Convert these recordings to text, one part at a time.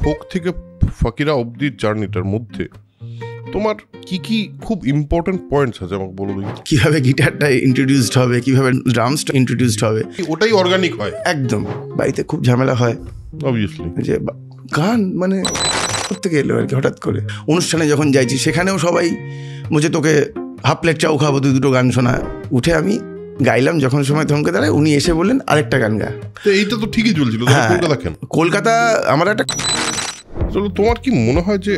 Folk থেকে ফাকিরা অবধির জার্নিটার মধ্যে তোমার কি কি খুব ইম্পর্টেন্ট পয়েন্টস আছে আমাকে বলো দেখি। কিভাবে গিটারটা ইন্ট্রোডিউসড হবে, কিভাবে ড্রামসটা ইন্ট্রোডিউসড হবে, ওটাই অর্গানিক হয় একদম। বাড়িতে খুব ঝামেলা হয় অবভিয়াসলি, যে গান মানে থেকে এলো আর কি হঠাৎ করে। অনুষ্ঠানে যখন যাইছি সেখানেও সবাই বলছে তোকে হাফ প্লেট চাও খাবো, দুটো গান শোনা। উঠে আমি গাইলাম, যখন সময় থমকে দাঁড়ায় উনি এসে বললেন আরেকটা গান গা। তো এইটা তো ঠিকই চলছিল। কলকাতা কেন? কলকাতা আমার একটা চলো, তোমার কি মনে হয় যে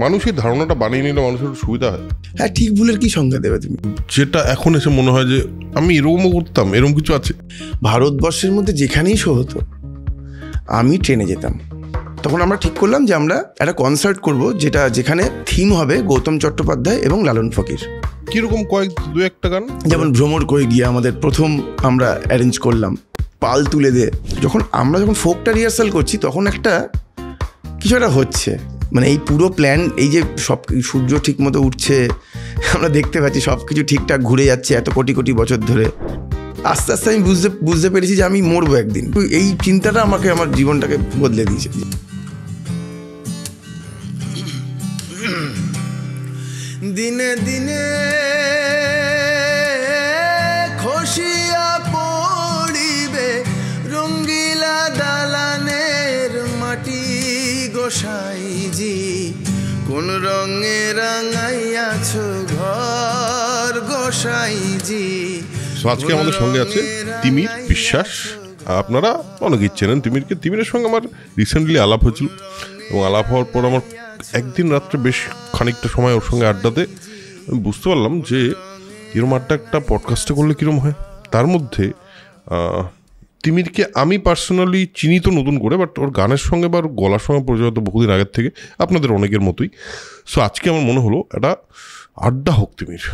মানুষের ধারণাটা বানিয়ে নিলে মানুষের সুবিধা হয়? হ্যাঁ, ঠিক ভুলের কি সংজ্ঞা দেবে তুমি? যেটা এখন এসে মনে হয় যে আমি এরকমও করতাম, এরকম কিছু আছে? ভারতবর্ষের মধ্যে যেখানেই শো হতো আমি ট্রেনে যেতাম। তখন আমরা ঠিক করলাম যে আমরা একটা কনসার্ট করব, যেখানে থিম হবে গৌতম চট্টোপাধ্যায় এবং লালন ফকির। কিরকম দু একটা গান? যেমন ভ্রমর করে গিয়ে আমাদের প্রথম আমরা অ্যারেঞ্জ করলাম, পাল তুলে দে। আমরা যখন ফোকটা রিহার্সাল করছি তখন কিছু একটা হচ্ছে, মানে এই পুরো প্ল্যান, এই যে সব সূর্য ঠিক মতো উঠছে, আমরা দেখতে পাচ্ছি সব কিছু ঠিকঠাক ঘুরে যাচ্ছে এত কোটি কোটি বছর ধরে। আস্তে আস্তে আমি বুঝতে পেরেছি যে আমি মরবো একদিন। এই চিন্তাটা আমাকে আমার জীবনটাকে বদলে দিয়েছে। দিনে দিনে খসিয়া পড়িবে রঙ্গিলা দালানের মাটি, গোসাইজি কোন রঙে রাঙাইয়াছ ঘর, গোসাইজি। আজকে আমাদের সঙ্গে আছে তিমির বিশ্বাস। আপনারা অনেকেই চেনেন তিমিরকে। তিমিরের সঙ্গে আমার রিসেন্টলি আলাপ হয়েছিল, এবং আলাপ হওয়ার পর আমার একদিন রাত্রে বেশ খানিকটা সময় ওর সঙ্গে আড্ডাতে আমি বুঝতে পারলাম যে এরম আড্ডা একটা পডকাস্টে করলে কীরকম হয়। তার মধ্যে তিমিরকে আমি পার্সোনালি চিনি তো নতুন করে, বাট ওর গানের সঙ্গে বা ওর গলার সঙ্গে পরিচয় তো বহুদিন আগের থেকে, আপনাদের অনেকের মতোই। সো আজকে আমার মনে হলো একটা আড্ডা হোক তিমির।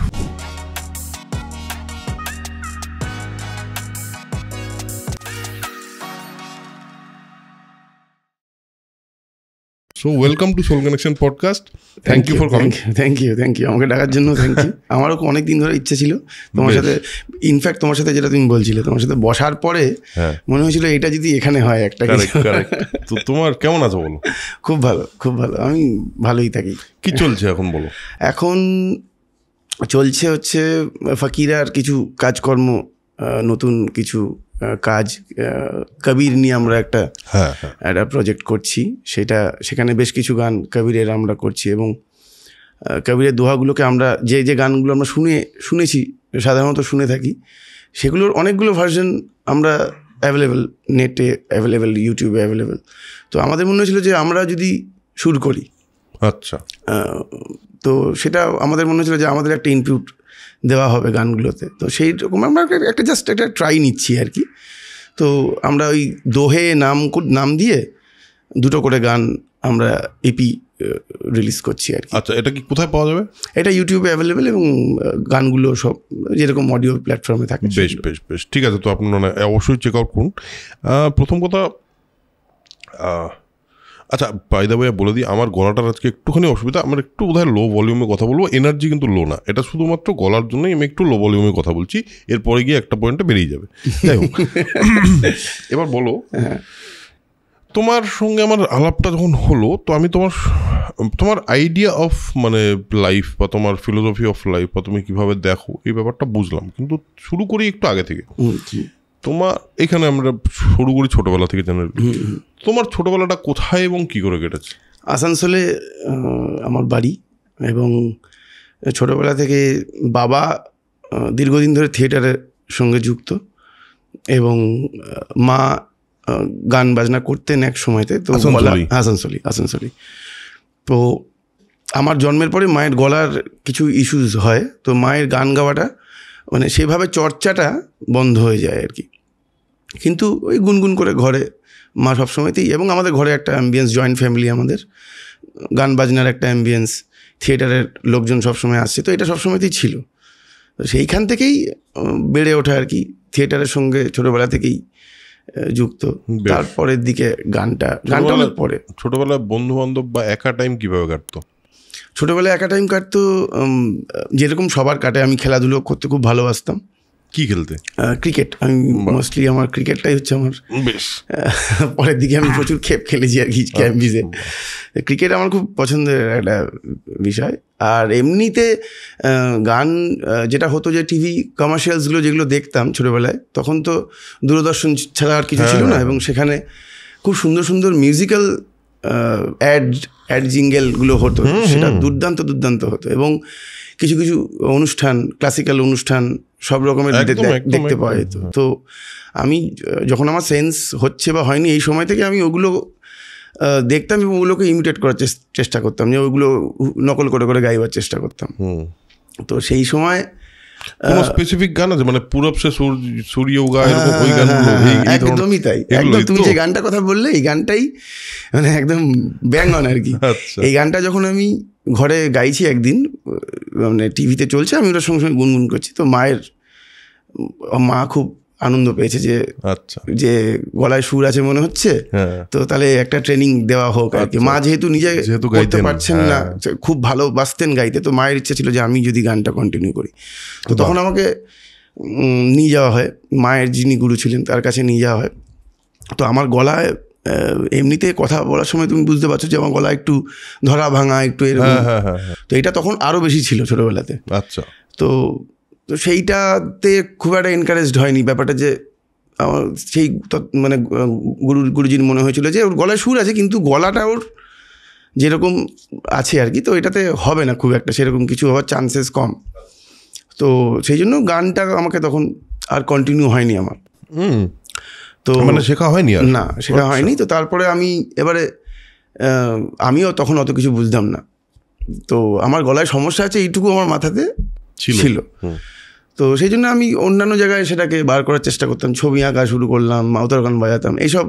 So welcome to Soul Connection podcast. Thank you for coming. Thank you. আমাকে ডাকার জন্য থ্যাংক ইউ। আমারও অনেক দিন ধরে ইচ্ছে ছিল তোমার সাথে, ইনফ্যাক্ট তোমার সাথে যেটা তুমি বলছিলে, তোমার সাথে বসার পরে মনে হয়েছিল এটা যদি এখানে হয় একটা। তো তোমার কেমন আছো বলো? খুব ভালো, আমি ভালোই থাকি। কি চলছে এখন বলো? এখন চলছে হচ্ছে ফাকিরার কিছু কাজকর্ম, নতুন কিছু কাজ। কবির নিয়ে আমরা একটা প্রজেক্ট করছি, সেখানে বেশ কিছু গান কবিরের আমরা করছি, এবং কবিরের দোহাগুলোকে আমরা যে গানগুলো আমরা শুনেছি সাধারণত শুনে থাকি, সেগুলোর অনেকগুলো ভার্সন আমরা অ্যাভেলেবেল, নেটে অ্যাভেলেবেল, ইউটিউবে অ্যাভেলেবেল। তো আমাদের মনে হয়েছিল যে আমরা যদি সুর করি, আচ্ছা, তো সেটা আমাদের মনে হয়েছিল যে আমাদের একটা ইনপুট দেওয়া হবে গানগুলোতে। তো সেই রকম আমরা জাস্ট একটা ট্রাই নিচ্ছি আর কি। তো আমরা ওই দোহে নাম দিয়ে দুটো করে গান আমরা এপি রিলিজ করছি আর কি। আচ্ছা, এটা কি কোথায় পাওয়া যাবে? এটা ইউটিউবে অ্যাভেলেবেল, এবং গানগুলো সব যেরকম অডিও প্ল্যাটফর্মে থাকে। বেশ ঠিক আছে। তো আপনারা অবশ্যই চেক আউট করুন। প্রথম কথা, আচ্ছা বাই দ্য ওয়ে বলে দিই, আমার গলাটার আজকে একটুখানি অসুবিধা। আমার একটু বোধহয় লো ভলিউমে কথা বলবো, এনার্জি কিন্তু লো না, এটা শুধুমাত্র গলার জন্যই আমি একটু লো ভলিউমে কথা বলছি। এরপরে গিয়ে একটা পয়েন্টে বেরিয়ে যাবে। যাই হোক, এবার বলো, তোমার সঙ্গে আমার আলাপটা যখন হলো, তো আমি তোমার আইডিয়া অফ মানে লাইফ বা তোমার ফিলোসফি অফ লাইফ বা তুমি কীভাবে দেখো এই ব্যাপারটা বুঝলাম। কিন্তু শুরু করি একটু আগে থেকে। তোমার এখানে আমরা শুরু করি ছোটোবেলা থেকে। জেনারেলি তোমার ছোটোবেলাটা কোথায় এবং কী করে কেটেছে? আসানসোলে আমার বাড়ি, এবং ছোটোবেলা থেকে বাবা দীর্ঘদিন ধরে থিয়েটারের সঙ্গে যুক্ত, এবং মা গান বাজনা করতেন এক সময়তে। তো আসানসোলি। তো আমার জন্মের পরে মায়ের গলার কিছু ইস্যুস হয়, তো মায়ের গান গাওয়াটা মানে সেভাবে চর্চাটা বন্ধ হয়ে যায় আর কি। কিন্তু ওই গুনগুন করে ঘরে মা সবসময়তেই, এবং আমাদের ঘরে একটা অ্যাম্বিয়েন্স, জয়েন্ট ফ্যামিলি আমাদের, গান বাজনার একটা অ্যাম্বিয়েন্স, থিয়েটারের লোকজন সবসময় আসছে, তো এটা সবসময়তেই ছিল। তো সেইখান থেকেই বেড়ে ওঠা আর কি, থিয়েটারের সঙ্গে ছোটোবেলা থেকেই যুক্ত। তারপরের দিকে গানটা পরে। ছোটোবেলায় বন্ধু বান্ধব বা একা টাইম কীভাবে কাটতো? ছোটোবেলায় একা টাইম কাটতো যেরকম সবার কাটে। আমি খেলাধুলো করতে খুব ভালোবাসতাম, কি খেলতে? ক্রিকেট। আমি মোস্টলি আমার ক্রিকেটটাই হচ্ছে আমার বেশ। পরের দিকে আমি প্রচুর খেলেছি আর কি ক্যাম্পিসে। ক্রিকেট আমার খুব পছন্দের একটা বিষয়। আর এমনিতে গান যেটা হতো যে টিভি কমার্শিয়ালসগুলো যেগুলো দেখতাম ছোটোবেলায়, তখন তো দূরদর্শন ছাড়া আর কিছু ছিল না, এবং সেখানে খুব সুন্দর সুন্দর মিউজিক্যাল অ্যাড জিঙ্গেলগুলো হতো, সেটা দুর্দান্ত হতো। এবং কিছু কিছু অনুষ্ঠান, ক্লাসিক্যাল অনুষ্ঠান সব রকমের দেখতে পাওয়া যেত। তো আমি যখন আমার সেন্স হচ্ছে বা হয়নি, এই সময় থেকে আমি ওগুলো দেখতাম এবং ওগুলোকে ইমিটেট করার চেষ্টা করতাম, যে ওইগুলো নকল করে করে গাইবার চেষ্টা করতাম। তো সেই সময় স্পেসিফিক গান আছে মানে পুরব সে সূর্য উগা এরকম ওই গানগুলো? একদমই তাই, একদম তুমি যে গানটা কথা বললে এই গানটাই মানে একদম ব্যাং অন আর কি। এই গানটা যখন আমি ঘরে গাইছি একদিন, মানে টিভিতে চলছে, আমি ওটার সঙ্গে সঙ্গে গুনগুন করছি, তো মা খুব আনন্দ পেয়েছে যে যে গলায় সুর আছে মনে হচ্ছে, তো তাহলে একটা ট্রেনিং দেওয়া হোক আর কি। মা যেহেতু নিজে করতে পারছেন না, খুব ভালো বাসতেন গাইতে, তো মায়ের ইচ্ছা ছিল যে আমি যদি গানটা কন্টিনিউ করি। তো তখন আমাকে নিয়ে যাওয়া হয়, মায়ের যিনি গুরু ছিলেন তার কাছে নিয়ে যাওয়া হয়। তো আমার গলায় এমনিতে কথা বলার সময় তুমি বুঝতে পারছো যে আমার গলা একটু ধরা ভাঙা, একটু এরকম। তো এটা তখন আরও বেশি ছিল ছোটোবেলাতে। আচ্ছা। তো সেইটাতে খুব একটা এনকারেজড হয়নি ব্যাপারটা, যে আমার সেই মানে গুরুজির মনে হয়েছিল যে ওর গলায় সুর আছে, কিন্তু গলাটা ওর যেরকম আছে আর কি, তো এটাতে হবে না খুব একটা, সেরকম কিছু হওয়ার চান্সেস কম। তো সেই জন্য গানটা আমাকে তখন আর কন্টিনিউ হয়নি আমার। তো মানে শেখা হয়নি না, শেখা হয়নি। তো তারপরে আমিও তখন অত কিছু বুঝতাম না। তো আমার গলায় সমস্যা আছে এইটুকু আমার মাথাতে ছিল। তো সেই জন্য আমি অন্যান্য জায়গায় সেটাকে বার করার চেষ্টা করতাম, ছবি আঁকা শুরু করলাম, মাউতার গান বাজাতাম, এইসব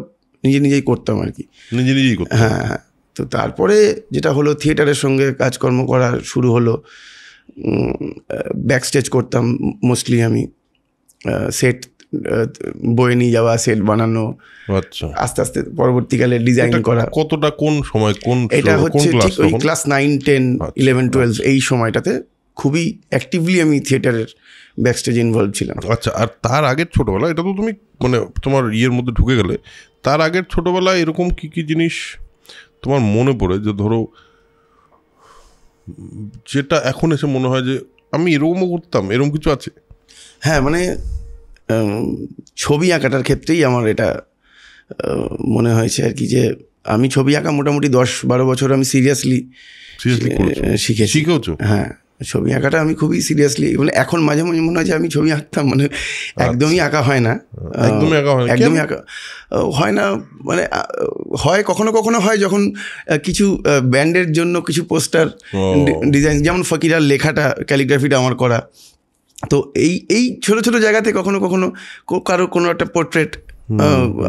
নিজেই করতাম আর কি, নিজেই করতাম। হ্যাঁ। তো তারপরে যেটা হলো, থিয়েটারের সঙ্গে কাজকর্ম করা শুরু হলো, ব্যাক স্টেজ করতাম মোস্টলি আমি, সেট বয়ে নিয়ে যাওয়া, সেট বানানো, আস্তে আস্তে পরবর্তীকালে ডিজাইন করা। কতটা কোন সময়, এটা হচ্ছে ঠিক ওই ক্লাস 9, 10, 11, 12 এই সময়টাতে খুবই অ্যাক্টিভলি আমি থিয়েটারের ব্যাকস্টেজ ইনভলভ ছিলাম। আচ্ছা। আর তার আগের ছোটবেলা, এটা তো তুমি মানে তোমার ইয়ের মধ্যে ঢুকে গেলে, তার আগের ছোটবেলায় এরকম কি কি জিনিস তোমার মনে পড়ে যে ধরো যেটা এখন এসে মনে হয় যে আমি এরকমও করতাম, এরকম কিছু আছে? হ্যাঁ, মানে ছবি আঁকাটার ক্ষেত্রেই আমার এটা মনে হয়েছে আর কি, যে আমি ছবি আঁকা মোটামুটি 10-12 বছর আমি সিরিয়াসলি শিখেছি। হ্যাঁ, ছবি আঁকাটা আমি খুবই সিরিয়াসলি, মানে এখন মাঝে মাঝে মনে হয় যে আমি ছবি আঁকতাম, মানে একদমই আঁকা হয় না, একদমই আঁকা হয় না। মানে হয় কখনো কখনো হয়, যখন কিছু ব্যান্ডের জন্য কিছু পোস্টার ডিজাইন, যেমন ফকিরার লেখাটা, ক্যালিগ্রাফিটা আমার করা। তো এই ছোটো ছোটো জায়গাতে কখনো কখনো কারো কোনো একটা পোর্ট্রেট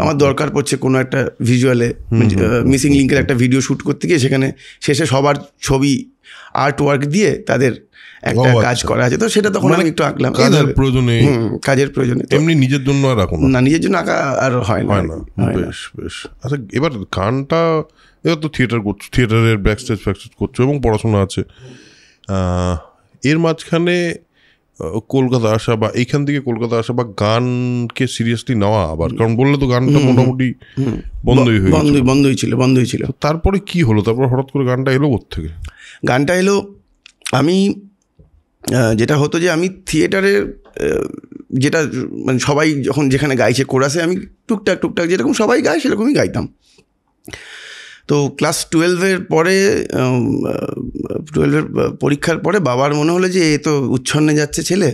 আমার দরকার পড়ছে, কোনো একটা ভিজুয়ালে, মিসিং লিঙ্কের একটা ভিডিও শ্যুট করতে গিয়ে সেখানে শেষে সবার ছবি আর্ট ওয়ার্ক দিয়ে তাদের একটা কাজ করা আছে, তো সেটা তখন আমি একটু আঁকলাম কাজের প্রয়োজনে। এমনি নিজের জন্য আর আঁকো না, নিজের জন্য আঁকা আর হয় না। বেশ বেশ। আচ্ছা, এবার গানটা, এবার তো থিয়েটার করছো, থিয়েটারের ব্যাকস্টেজ করছো এবং পড়াশোনা আছে, এর মাঝখানে কলকাতা আসা বা এইখান থেকে কলকাতা আসা বা গানকে সিরিয়াসলি নেওয়া আবার, কারণ বললে তো গানটা মোটামুটি বন্ধই ছিল। তারপরে কি হলো? তারপর হঠাৎ করে গানটা এলো কোত্থেকে? গানটা এলো, আমি যেটা হতো যে আমি থিয়েটারের যেটা মানে সবাই যখন যেখানে গাইছে কোরাসে, আমি টুকটাক যেরকম সবাই গায় সেরকমই গাইতাম। তো ক্লাস 12-এর পরে, 12-এর পরীক্ষার পরে বাবার মনে হলো যে এ তো উচ্ছন্নে যাচ্ছে ছেলে,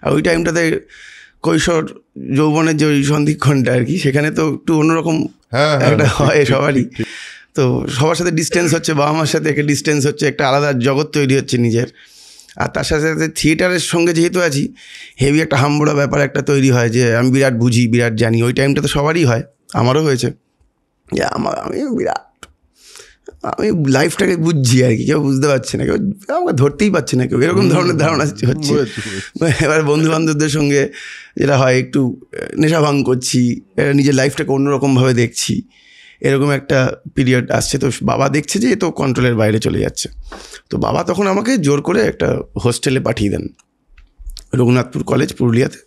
আর ওই টাইমটাতে কৈশোর যৌবনের যে ওই সন্ধিক্ষণটা আর কি, সেখানে তো একটু অন্যরকম একটা হয় সবারই। তো সবার সাথে ডিস্টেন্স হচ্ছে, বাবা মার সাথে একটা ডিস্টেন্স হচ্ছে, একটা আলাদা জগৎ তৈরি হচ্ছে নিজের। আর তার সাথে সাথে থিয়েটারের সঙ্গে যেহেতু আছি, হেভি একটা হাম্বড়া ব্যাপার একটা তৈরি হয়, যে আমি বিরাট বুঝি, বিরাট জানি। ওই টাইমটা তো সবারই হয়, আমারও হয়েছে, যে আমি লাইফটাকে বুঝছি আর কি, কেউ বুঝতে পারছে না, কেউ আমাকে ধরতেই পারছে না কেউ, এরকম ধরনের ধারণা হচ্ছে। এবার বন্ধুবান্ধবদের সঙ্গে যেটা হয়, একটু নেশা ভাঙ করছি, নিজের লাইফটাকে অন্যরকমভাবে দেখছি, এরকম একটা পিরিয়ড আসছে। তো বাবা দেখছে যে এ তো কন্ট্রোলের বাইরে চলে যাচ্ছে, তো বাবা তখন আমাকে জোর করে একটা হোস্টেলে পাঠিয়ে দেন। রঘুনাথপুর কলেজ পুরুলিয়াতে,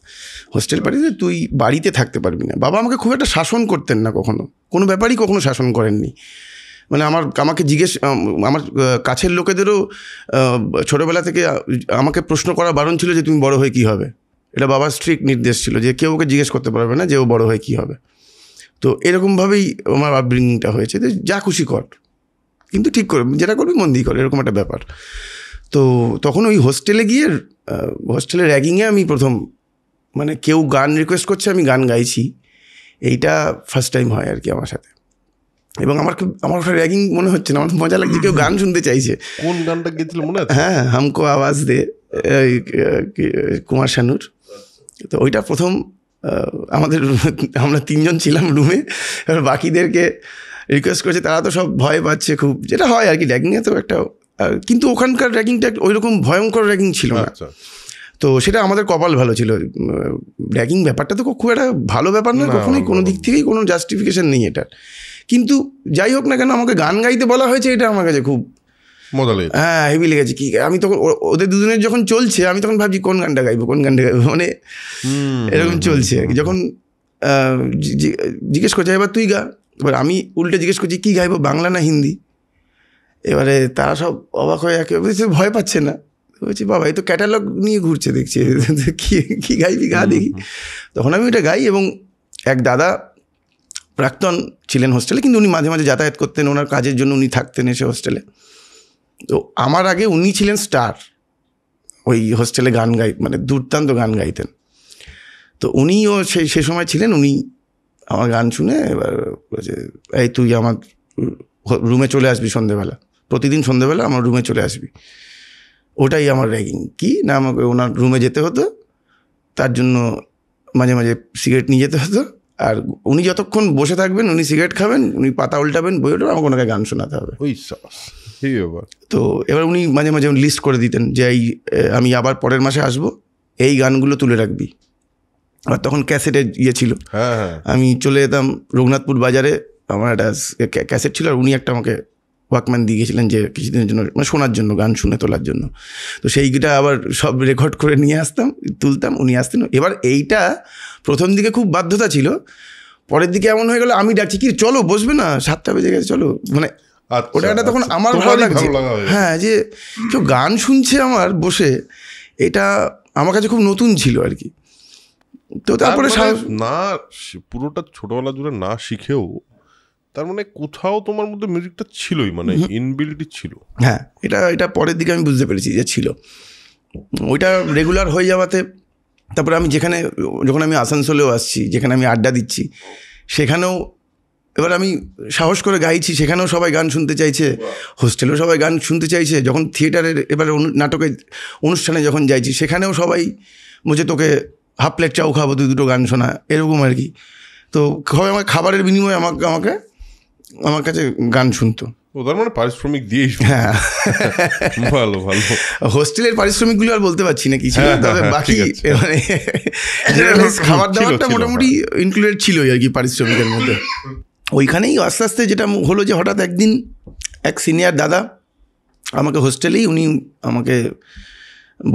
হোস্টেল পাঠিয়েছে, তুই বাড়িতে থাকতে পারবি না। বাবা আমাকে খুব একটা শাসন করতেন না, কখনো কোনো ব্যাপারই কখনো শাসন করেননি। মানে আমাকে আমার কাছের লোকেদেরও ছোটোবেলা থেকে আমাকে প্রশ্ন করা বারণ ছিল যে তুমি বড় হয়ে কী হবে। এটা বাবার স্ট্রিক্ট নির্দেশ ছিল যে কেউ ওকে জিজ্ঞেস করতে পারবে না যে ও বড় হয়ে কী হবে। তো এরকমভাবেই আমার আপব্রিঙ্গিংটা হয়েছে, যে যা খুশি কর, কিন্তু ঠিক করে, যেটা করবি মন দিয়ে কর, এরকম একটা ব্যাপার। তো তখন ওই হোস্টেলে গিয়ে, হোস্টেলের র্যাগিংয়ে আমি প্রথম, মানে কেউ গান রিকোয়েস্ট করছে, আমি গান গাইছি, এইটা ফার্স্ট টাইম হয় আর কি আমার সাথে। এবং আমার র্যাগিং মনে হচ্ছে না, আমার মজা লাগছে, কেউ গান শুনতে চাইছে। কোন গানটা গেছিল মনে আছে? হ্যাঁ, হামকো আওয়াজ দে, কুমার শানুর। তো ওইটা প্রথম আমরা 3 জন ছিলাম রুমে, এবার বাকিদেরকে রিকোয়েস্ট করছে, তারা তো সব ভয় পাচ্ছে খুব, যেটা হয় আর কি র্যাগিংয়ে তো একটা। কিন্তু ওখানকার র্যাগিংটা ওই রকম ভয়ঙ্কর র্যাগিং ছিল না। তো সেটা আমাদের কপাল ভালো ছিল। র্যাগিং ব্যাপারটা তো খুব একটা ভালো ব্যাপার নয় কখনোই, কোনো দিক থেকেই কোনো জাস্টিফিকেশন নেই এটার। কিন্তু যাই হোক না কেন, আমাকে গান গাইতে বলা হয়েছে, এটা আমার কাছে খুব মজা লেগেছে। হ্যাঁ, হেভি লেগেছে। কি আমি তখন ওদের দুজনের যখন চলছে, আমি তখন ভাবছি কোন গানটা গাইবো, মানে এরকম চলছে আর কি। যখন জিজ্ঞেস করছে এবার তুই গা, এবার আমি উল্টে জিজ্ঞেস করছি কী গাইবো, বাংলা না হিন্দি। এবারে তারা সব অবাক হয়ে ভয় পাচ্ছে না, বলছি বাবা এই তো ক্যাটালগ নিয়ে ঘুরছে দেখছি, কী গাইবি গা দেখি। তখন আমি ওটা গাই, এবং এক দাদা প্রাক্তন ছিলেন হোস্টেলে, কিন্তু উনি মাঝে মাঝে যাতায়াত করতেন, ওনার কাজের জন্য উনি থাকতেন এসে হোস্টেলে। তো আমার আগে উনি ছিলেন স্টার ওই হোস্টেলে, গান মানে দুর্দান্ত গান গাইতেন। তো উনিও সে সময় ছিলেন, উনি আমার গান শুনে এবার বলছে এই তুই আমার রুমে চলে আসবি সন্ধেবেলা, প্রতিদিন সন্ধেবেলা আমার রুমে চলে আসবি। ওটাই আমার র্যাগিং। কি না, আমাকে ওনার রুমে যেতে হতো, তার জন্য মাঝে মাঝে সিগারেট নিয়ে যেতে হতো, আর উনি যতক্ষণ বসে থাকবেন, উনি সিগারেট খাবেন, উনি পাতা উল্টাবেন, বই ওটা আমাকে ওনাকে গান শোনাতে হবে। তো এবার উনি মাঝে মাঝে লিস্ট করে দিতেন যে আমি আবার পরের মাসে আসবো, এই গানগুলো তুলে রাখবি। আর তখন ক্যাসেটের ছিল, আমি চলে যেতাম রঘুনাথপুর বাজারে, আমার একটা ক্যাসেট ছিল, আর উনি একটা আমাকে ওয়াকম্যান দিয়ে গেছিলেন যে কিছুদিনের জন্য, মানে শোনার জন্য, গান শুনে তোলার জন্য। তো সেইটা আবার সব রেকর্ড করে নিয়ে আসতাম, তুলতাম, উনি আসতেন। এবার এইটা প্রথম দিকে খুব বাধ্যতা ছিল, পরের দিকে এমন হয়ে গেল আমি ডাকছি কি চলো বসবে না, 7টা বেজে গেছে চলো, মানে ওটা একটা তখন আমার ভালো লাগছে। হ্যাঁ, যে কেউ গান শুনছে আমার বসে, এটা আমার কাছে খুব নতুন ছিল আর কি। তো তারপরে না পুরোটা ছোটবেলা জুড়ে না শিখেও তার মানে কোথাও তোমার মধ্যে মিউজিকটা ছিলই, মানে ইনবিল্টই ছিল। হ্যাঁ, এটা পরের দিকে আমি বুঝতে পেরেছি যে ছিল। ওইটা রেগুলার হয়ে যাওয়াতে তারপরে আমি যখন আমি আসানসোলেও আসছি, যেখানে আমি আড্ডা দিচ্ছি, সেখানেও এবার আমি সাহস করে গাইছি, সেখানেও সবাই গান শুনতে চাইছে, হোস্টেলেও সবাই গান শুনতে চাইছে। যখন থিয়েটারের এবারে নাটকের অনুষ্ঠানে যখন যাইছি, সেখানেও সবাই বলছে তোকে হাফ প্লেট চাও খাবো, 2 গান শোনা, এরকম আর কি। তো সবাই আমার খাবারের বিনিময়ে আমার কাছে গান শুনতো। ওদের মানে পারিশ্রমিক দিয়ে। হ্যাঁ, ভালো ভালো। হোস্টেলের পারিশ্রমিকগুলো আর বলতে পারছি না কি ছিল, তবে বাকি মানে খাবার দাবারটা মোটামুটি ইনক্লুডেড ছিলই আর কি পারিশ্রমিকের মধ্যে। ওইখানেই আস্তে আস্তে যেটা হলো যে হঠাৎ একদিন এক সিনিয়র দাদা আমাকে হোস্টেলেই, উনি আমাকে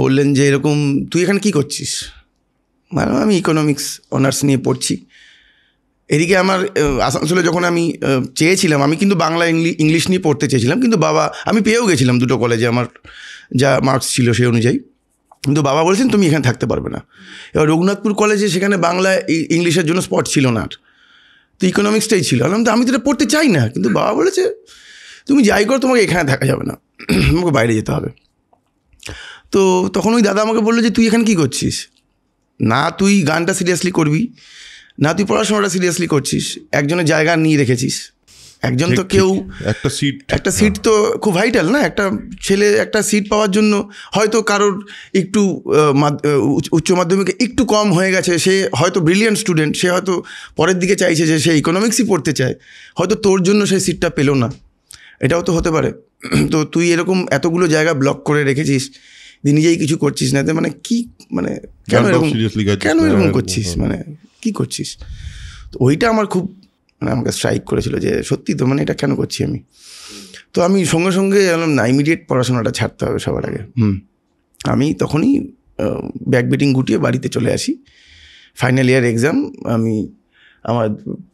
বললেন যে এরকম তুই এখানে কী করছিস। মানে আমি ইকোনমিক্স অনার্স নিয়ে পড়ছি। এদিকে আমার আসানসোলে যখন আমি চেয়েছিলাম, আমি কিন্তু বাংলা ইংলিশ নিয়ে পড়তে চেয়েছিলাম, কিন্তু বাবা, আমি পেয়েও গেছিলাম 2 কলেজে আমার যা মার্কস ছিল সেই অনুযায়ী, কিন্তু বাবা বলেছেন তুমি এখানে থাকতে পারবে না। এবার রঘুনাথপুর কলেজে সেখানে বাংলা ইংলিশের জন্য স্পট ছিল না, আর তো ইকোনমিক্সটাই ছিল। আমি তো এটা পড়তে চাই না, কিন্তু বাবা বলেছে তুমি যাই করো তোমাকে এখানে থাকা যাবে না, আমাকে বাইরে যেতে হবে। তো তখন ওই দাদা আমাকে বললো যে তুই এখানে কী করছিস, না তুই গানটা সিরিয়াসলি করবি, না তুই পড়াশোনাটা সিরিয়াসলি করছিস, একজনের জায়গা নিয়ে রেখেছিস, একজন তো কেউ একটা সিট তো খুব ভাইটাল না, একটা ছেলে একটা সিট পাওয়ার জন্য হয়তো কারোর একটু উচ্চ মাধ্যমিকে একটু কম হয়ে গেছে, সে হয়তো ব্রিলিয়ান্ট স্টুডেন্ট, সে হয়তো পরের দিকে চাইছে যে সে ইকোনমিক্সই পড়তে চায়, হয়তো তোর জন্য সেই সিটটা পেলো না, এটাও তো হতে পারে। তো তুই এরকম এতগুলো জায়গা ব্লক করে রেখেছিস, নিজেই কিছু করছিস না, মানে কি, মানে কেন এরকম করছিস, মানে কি করছিস। তো ওইটা আমার খুব, মানে আমাকে স্ট্রাইক করেছিল যে সত্যি তো, মানে এটা কেন করছি আমি। তো আমি সঙ্গে সঙ্গে বললাম না, ইমিডিয়েট পড়াশোনাটা ছাড়তে হবে সবার আগে। আমি তখনই ব্যাক বিটিং গুটিয়ে বাড়িতে চলে আসি। ফাইনাল ইয়ার এক্সাম, আমার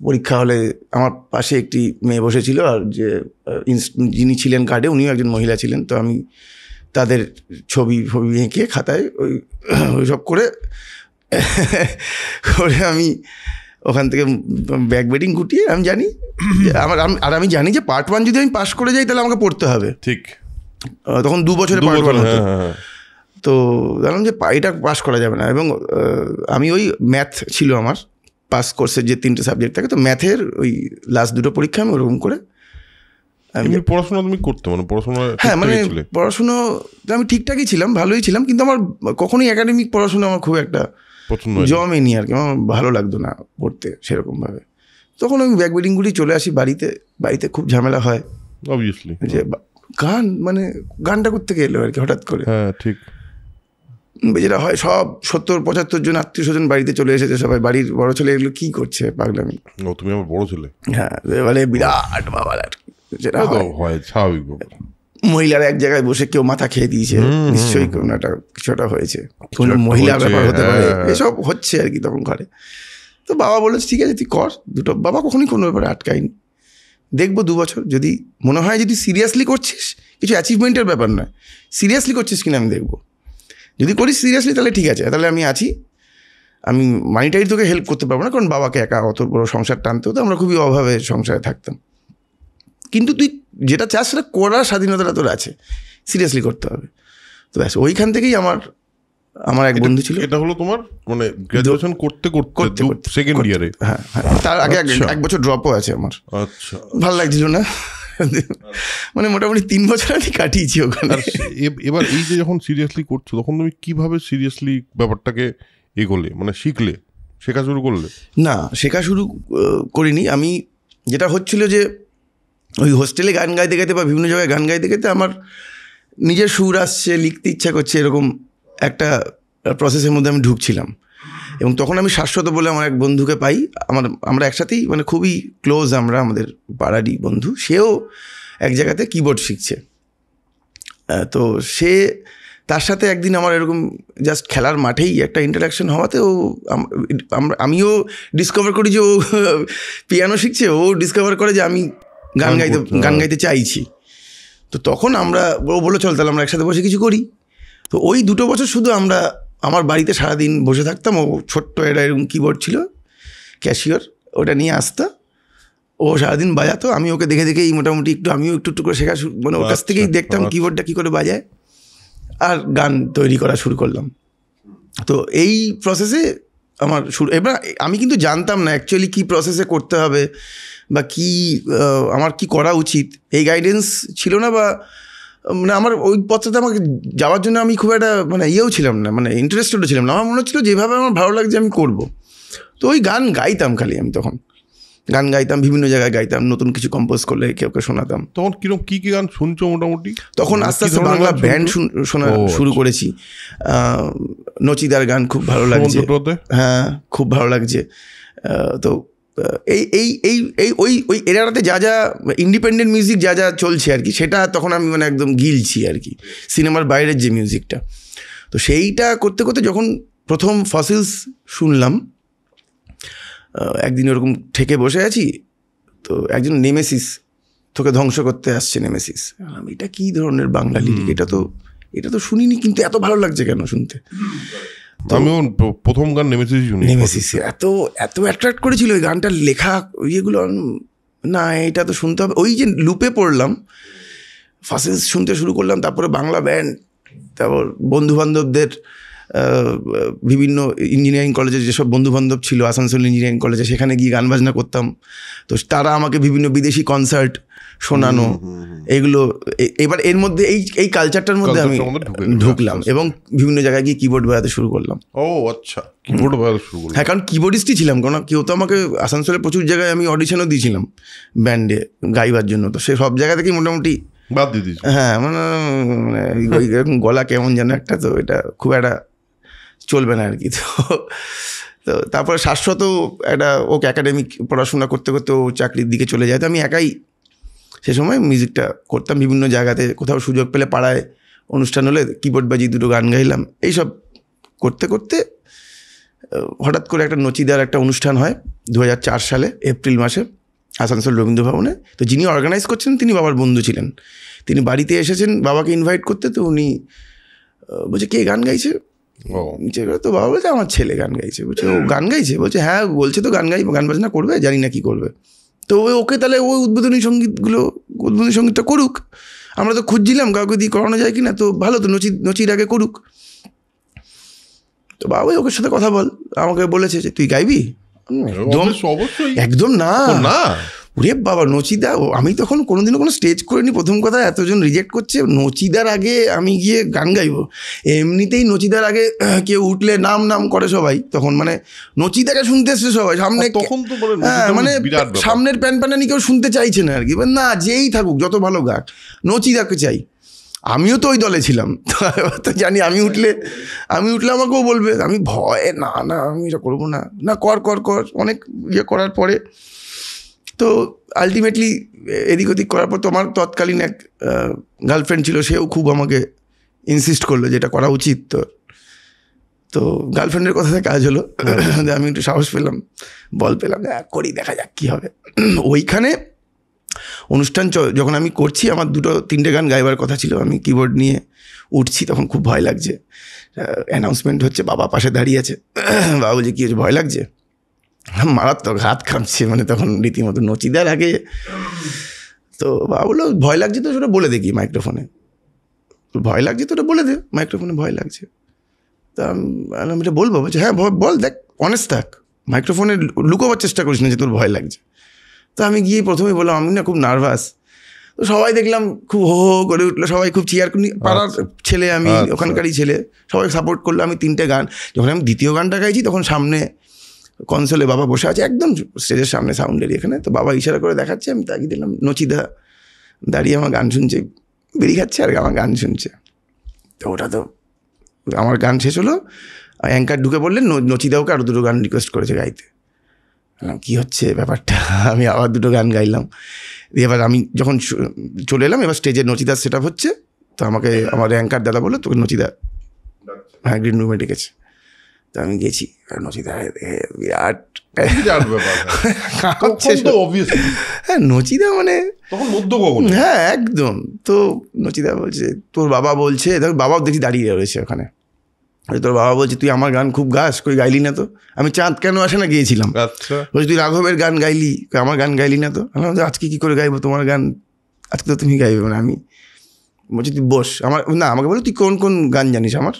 পরীক্ষা হলে আমার পাশে একটি মেয়ে বসেছিল, আর যিনি ছিলেন গার্ডে উনিও একজন মহিলা ছিলেন। তো আমি তাদের ছবি এঁকে খাতায় ওই সব করে আমি ওখান থেকে ব্যাক বেটিং গুটিয়ে আমি জানি আমি জানি যে পার্ট 1 যদি আমি পাস করে যাই তাহলে আমাকে পড়তে হবে। ঠিক, তখন 2 বছরে পার্ট 1 হতো। তো জানলাম যে এটা পাস করা যাবে না, এবং আমি ওই ম্যাথ ছিল আমার পাস কোর্সের যে 3টে সাবজেক্ট থাকে, তো ম্যাথের ওই লাস্ট 2টো পরীক্ষা আমি ওরকম করে পড়াশোনা তুমি করতে হ্যাঁ মানে পড়াশুনো আমি ঠিকঠাকই ছিলাম, ভালোই ছিলাম, কিন্তু আমার কখনোই একাডেমিক পড়াশোনা আমার খুব একটা জমেনি আর কি, আমার ভালো লাগতো না পড়তে সেরকমভাবে। তখন আমি ব্যাক বেটিংগুলি চলে আসি বাড়িতে খুব ঝামেলা হয় অবভিয়াসলি, যে গানটা করতে গেলো আর কি হঠাৎ করে। হ্যাঁ ঠিক, যেটা হয় সব 70-75 জন আত্মীয় স্বজন বাড়িতে চলে এসেছে, সবাই বাড়ির বড় ছেলে এগুলো কি করছে পাগলামি। তুমি আমার বড় ছেলে? হ্যাঁ, মানে বিরাট বাবা, যেটা হয় স্বাভাবিক। মহিলারা এক জায়গায় বসে কেউ মাথা খেয়ে দিয়েছে, নিশ্চয়ই কোনো একটা কিছুটা হয়েছে, কোনো মহিলার ব্যাপার হতে পারে, এসব হচ্ছে আর কি তখন ঘরে। তো বাবা বলেছে ঠিক আছে তুই কর দুটো। বাবা কখনোই কোনো ব্যাপারে আটকায়নি, দেখবো 2 বছর যদি মনে হয় যদি সিরিয়াসলি করছিস, কিছু অ্যাচিভমেন্টের ব্যাপার নয়, সিরিয়াসলি করছিস কিনা আমি দেখবো, যদি করিস সিরিয়াসলি তাহলে ঠিক আছে, তাহলে আমি আছি। আমি মানিটারি তোকে হেল্প করতে পারবো না, কারণ বাবাকে একা অত বড় সংসার টানতে হতো, আমরা খুবই অভাবে সংসারে থাকতাম। কিন্তু তুই যেটা চাস সেটা করার স্বাধীনতাটা তোর আছে, সিরিয়াসলি করতে হবে। তো ব্যাস ওইখান থেকেই আমার এক বন্ধু ছিল। এটা হলো তোমার মানে গ্র্যাজুয়েশন করতে সেকেন্ড ইয়ারে? হ্যাঁ, তার আগে 1 বছর ড্রপও আছে আমার। আচ্ছা, ভালো লাগছিল না, মানে মোটামুটি 3 বছর আমি কাটিয়েছি ওখানে। এবার এই যে যখন সিরিয়াসলি করছো, তখন তুমি কিভাবে সিরিয়াসলি ব্যাপারটাকে এগোলে, মানে শেখা শুরু করলে? না, শেখা শুরু করিনি আমি। যেটা হচ্ছিল যে ওই হোস্টেলে গান গাইতে গাইতে বা বিভিন্ন জায়গায় গান গাইতে গাইতে আমার নিজের সুর আসছে, লিখতে ইচ্ছা করছে, এরকম একটা প্রসেসের মধ্যে আমি ঢুকছিলাম। এবং তখন আমি শাশ্বত বলে আমার এক বন্ধুকে পাই, আমরা একসাথেই মানে খুবই ক্লোজ, আমাদের পাড়ারই বন্ধু, সেও এক জায়গাতে কিবোর্ড শিখছে। তো তার সাথে একদিন আমার এরকম জাস্ট খেলার মাঠেই একটা ইন্টারাকশন হওয়াতে আমিও ডিসকভার করি যে ও পিয়ানো শিখছে, ও ডিসকভার করে যে আমি গান গাইতে চাইছি। তো তখন ও বললো চল তাহলে আমরা একসাথে বসে কিছু করি। তো ওই 2 বছর শুধু আমার বাড়িতে সারাদিন বসে থাকতাম। ও ছোট্ট এরকম কিবোর্ড ছিল ক্যাশিওর, ওটা নিয়ে আসতো, ও সারাদিন বাজাতো, আমি ওকে দেখে দেখেই মোটামুটি আমিও একটু করে শেখা মানে ওর কাছ থেকেই দেখতাম কিবোর্ডটা কী করে বাজায়, আর গান তৈরি করা শুরু করলাম। তো এই প্রসেসে আমার শুরু। এবার আমি কিন্তু জানতাম না অ্যাকচুয়ালি কী প্রসেসে করতে হবে বা আমার কি করা উচিত, এই গাইডেন্স ছিল না, বা মানে আমার ওই পথটাতে আমাকে যাওয়ার জন্য আমি খুব একটা মানে ছিলাম না, মানে ইন্টারেস্টেডও ছিলাম না। আমার মনে হচ্ছিলো যেভাবে আমার ভালো লাগছে আমি করব। তো ওই গান গাইতাম খালি, আমি তখন গান গাইতাম, বিভিন্ন জায়গায় গাইতাম, নতুন কিছু কম্পোজ করলে কেউকে শোনাতাম। তখন কিরকম কী গান শুনছো মোটামুটি? তখন আস্তে আস্তে বাংলা ব্যান্ড শোনা শুরু করেছি। নচিদার গান খুব ভালো লাগছে, হ্যাঁ খুব ভালো লাগছে। তো ওই এরাতে যা যা ইন্ডিপেন্ডেন্ট মিউজিক যা যা চলছে আর কি, সেটা তখন আমি মানে একদম গিলছি আর কি, সিনেমার বাইরের যে মিউজিকটা। তো সেইটা করতে করতে যখন প্রথম ফসিলস শুনলাম, একদিন ওরকম ঠেকে বসে আছি, তো একজন নেমেসিস তোকে ধ্বংস করতে আসছে নেমেসিস। এটা কী ধরনের বাংলা লিরিক, এটা তো শুনিনি, কিন্তু এত ভালো লাগছে কেন শুনতে। আমিও প্রথম গান নেমেসিস এত অ্যাট্রাক্ট করেছিল ওই গানটার লেখা ইয়েগুলো, না এটা তো শুনতে হবে। ওই যে লুপে পড়লাম, ফাসিলস শুনতে শুরু করলাম, তারপরে বাংলা ব্যান্ড, তারপর বন্ধুবান্ধবদের বিভিন্ন ইঞ্জিনিয়ারিং কলেজে যেসব বন্ধুবান্ধব ছিল আসানসোল ইঞ্জিনিয়ারিং কলেজে, সেখানে গিয়ে গান বাজনা করতাম। তো তারা আমাকে বিভিন্ন বিদেশি কনসার্ট শোনানো, এগুলো। এবার এর মধ্যে এই কালচারটার মধ্যে আমি ঢুকলাম এবং বিভিন্ন জায়গায় গিয়ে কিবোর্ড বাজাতে শুরু করলাম। ও আচ্ছা, কিবোর্ড বাজাতে শুরু করলাম। হ্যাঁ, কারণ কিবোর্ডিস্টই ছিলাম, কারণ কেউ তো আমাকে আসানসোলে প্রচুর জায়গায় আমি অডিশনও দিয়েছিলাম ব্যান্ডে গাইবার জন্য। তো সে সব জায়গা থেকেই মোটামুটি বাদ দিয়ে দিয়েছি। হ্যাঁ, মানে এরকম গলা কেমন যেন একটা, তো এটা খুব একটা চলবে না আর কি। তো তারপরে শাশ্বত ওকে একাডেমিক পড়াশোনা করতে করতে ও চাকরির দিকে চলে যায়। তো আমি একাই সে সময় মিউজিকটা করতাম বিভিন্ন জায়গাতে, কোথাও সুযোগ পেলে পাড়ায় অনুষ্ঠান হলে কিবোর্ড বাজিয়ে 2 গান গাইলাম, এইসব করতে করতে হঠাৎ করে একটা নচিদার একটা অনুষ্ঠান হয় 2004 সালে এপ্রিল মাসে আসানসোল রবীন্দ্র ভবনে। তো যিনি অর্গানাইজ করছেন তিনি বাবার বন্ধু ছিলেন, তিনি বাড়িতে এসেছেন বাবাকে ইনভাইট করতে। তো উনি বলছে কে গান গাইছে, তো বাবা বলছে আমার ছেলে গান গাইছে। বলছে ও গান গাইছে? বলছে হ্যাঁ বলছে তো গান গান বাজনা করবে, জানি না কী করবে। তো ওকে তাহলে ওই উদ্বোধনী সঙ্গীতটা করুক, আমরা তো খুঁজছিলাম কাউকে দিয়ে করানো যায় কি না, তো ভালো তো নচির আগে করুক। তো বাবা ওকে সাথে কথা বল, আমাকে বলেছে যে তুই গাইবি? একদম না ওরে বাবা, নচিদা, আমি তখন কোনোদিনও কোনো স্টেজ করিনি, প্রথম কথা এতজন রিজেক্ট করছে, নচিদার আগে আমি গিয়ে গান গাইবো? এমনিতেই নচিদার আগে কেউ উঠলে নাম করে সবাই, তখন মানে নচিদাকে শুনতে এসছে সবাই সামনে, তখন তো মানে সামনের প্যানপ্যানানি কেউ শুনতে চাইছে না আর কি, না যেই থাকুক যত ভালো গাক, নচিদাকে চাই। আমিও তো ওই দলে ছিলাম, তো জানি আমি উঠলে আমাকেও বলবে, আমি ভয়ে না আমি এটা করবো না কর অনেক ইয়ে করার পরে তো আলটিমেটলি এদিক ওদিক করার পর তোমার তৎকালীন এক গার্লফ্রেন্ড ছিল, সেও খুব আমাকে ইনসিস্ট করলো যে এটা করা উচিত। তো গার্লফ্রেন্ডের কথাতে কাজ হলো, আমি একটু সাহস পেলাম, বল পেলাম, করি দেখা যাক কী হবে। ওইখানে অনুষ্ঠান যখন আমি করছি, আমার 2-3টে গান গাইবার কথা ছিল, আমি কিবোর্ড নিয়ে উঠছি, তখন খুব ভয় লাগছে। অ্যানাউন্সমেন্ট হচ্ছে, বাবা পাশে দাঁড়িয়ে আছে, বাবা বলছে কী হচ্ছে, ভয় লাগছে? মারাত্মক হাত কাঁপছে, মানে তখন রীতিমতো নচিদার আগে। তো বাবা বললো ভয় লাগছে তো সেটা বলে দেখি মাইক্রোফোনে, ভয় লাগছে তো ওটা বলে দে মাইক্রোফোনে, ভয় লাগছে। তা আমি এটা বলবো? বলছে হ্যাঁ বল, দেখ অনেস্ট থাক, মাইক্রোফোনে লুকোবার চেষ্টা করিস না যে তোর ভয় লাগছে। তো আমি গিয়ে প্রথমেই বললাম আমি না খুব নার্ভাস। তো সবাই দেখলাম খুব হো করে উঠলো, সবাই খুব চিয়ার, পাড়ার ছেলে আমি, ওখানকারই ছেলে, সবাই সাপোর্ট করলো। আমি 3টে গান, যখন আমি দ্বিতীয় গানটা গাইছি তখন সামনে কনসোলে বাবা বসে আছে, একদম স্টেজের সামনে সাউন্ডের এখানে। তো বাবা ইশারা করে দেখাচ্ছে, আমি তাকিয়ে দিলাম, নচিদা দাঁড়িয়ে আমার গান শুনছে, বেরিয়ে খাচ্ছে আর আমার গান শুনছে। তো ওটা তো আমার গান শেষ হলো, অ্যাঙ্কার ঢুকে বললেন নচিদা ওকে আরও 2টো গান রিকোয়েস্ট করেছে গাইতে। কী হচ্ছে ব্যাপারটা, আমি আবার 2টো গান গাইলাম। এবার আমি যখন চলে এলাম, এবার স্টেজে নচিদার সেট আপ হচ্ছে, তো আমাকে আমার অ্যাঙ্কার দাদা বললো তোকে নচিদা হ্যাঁ গ্রিন রুমে ডেকেছে। তো আমি গেছি, নচিদা বিরাট হ্যাঁ, নচিদা মানে হ্যাঁ একদম। তো নচিদা বলছে তোর বাবা বলছে, বাবাও দেখি দাঁড়িয়ে রয়েছে ওখানে, তোর বাবা বলছে তুই আমার গান খুব গাস, কই গাইলি না তো? আমি চাঁদ কেন আসে না গিয়েছিলাম। বলছি তুই রাঘবের গান গাইলি, আমার গান গাইলি না তো? আমি আজকে কী করে গাইবো তোমার গান, আজকে তো তুমি গাইবে। মানে আমি বলছি তুই বস, আমাকে বলো তুই কোন কোন গান জানিস আমার।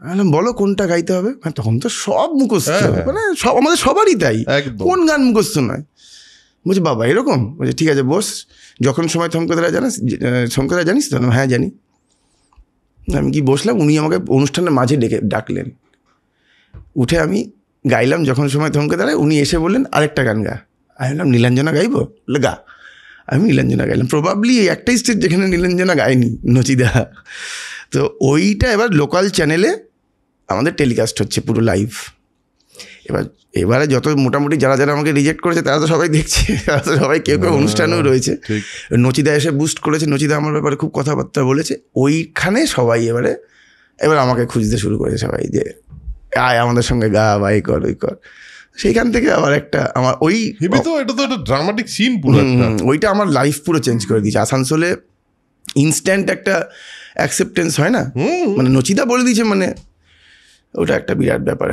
আমি বলো কোনটা গাইতে হবে। মানে তখন তো সব মুখস্থ, মানে সব আমাদের সবারই তাই, কোন গান মুখস্থ নয়। বলছি বাবা এরকম? বলছে ঠিক আছে বস, যখন সময় থমকেদারা জানিস তো? হ্যাঁ জানি। আমি কি বসলাম, উনি আমাকে অনুষ্ঠানের মাঝে ডাকলেন, উঠে আমি গাইলাম যখন সময় থমকে দাঁড়ায়। উনি এসে বললেন আরেকটা গান গা। আমি বললাম নীলাঞ্জনা গাইবো? গা। আমি নীলাঞ্জনা গাইলাম, প্রবাবলি একটাই স্টেজ যেখানে নীলাঞ্জনা গায়নি, নচিদা। তো ওইটা এবার লোকাল চ্যানেলে আমাদের টেলিকাস্ট হচ্ছে পুরো লাইভ। এবারে যত মোটামুটি যারা আমাকে রিজেক্ট করেছে তারা তো সবাই দেখছে, তারা তো সবাই কেউ অনুষ্ঠানেও রয়েছে। নচিদা এসে বুস্ট করেছে, নচিদা আমার ব্যাপারে খুব কথাবার্তা বলেছে। ওইখানে সবাই এবার আমাকে খুঁজতে শুরু করেছে সবাই, যে আয় আমাদের সঙ্গে গা বা এই কর ওই কর। সেইখান থেকে আবার একটা আমার এটা তো একটা ড্রামাটিক সিন পুরো, ওইটা আমার লাইফ পুরো চেঞ্জ করে দিয়েছে। আসানসোলে ইনস্ট্যান্ট একটা অ্যাকসেপ্টেন্স হয় না, মানে নচিদা বলে দিয়েছে, মানে ওটা একটা বিরাট ব্যাপার।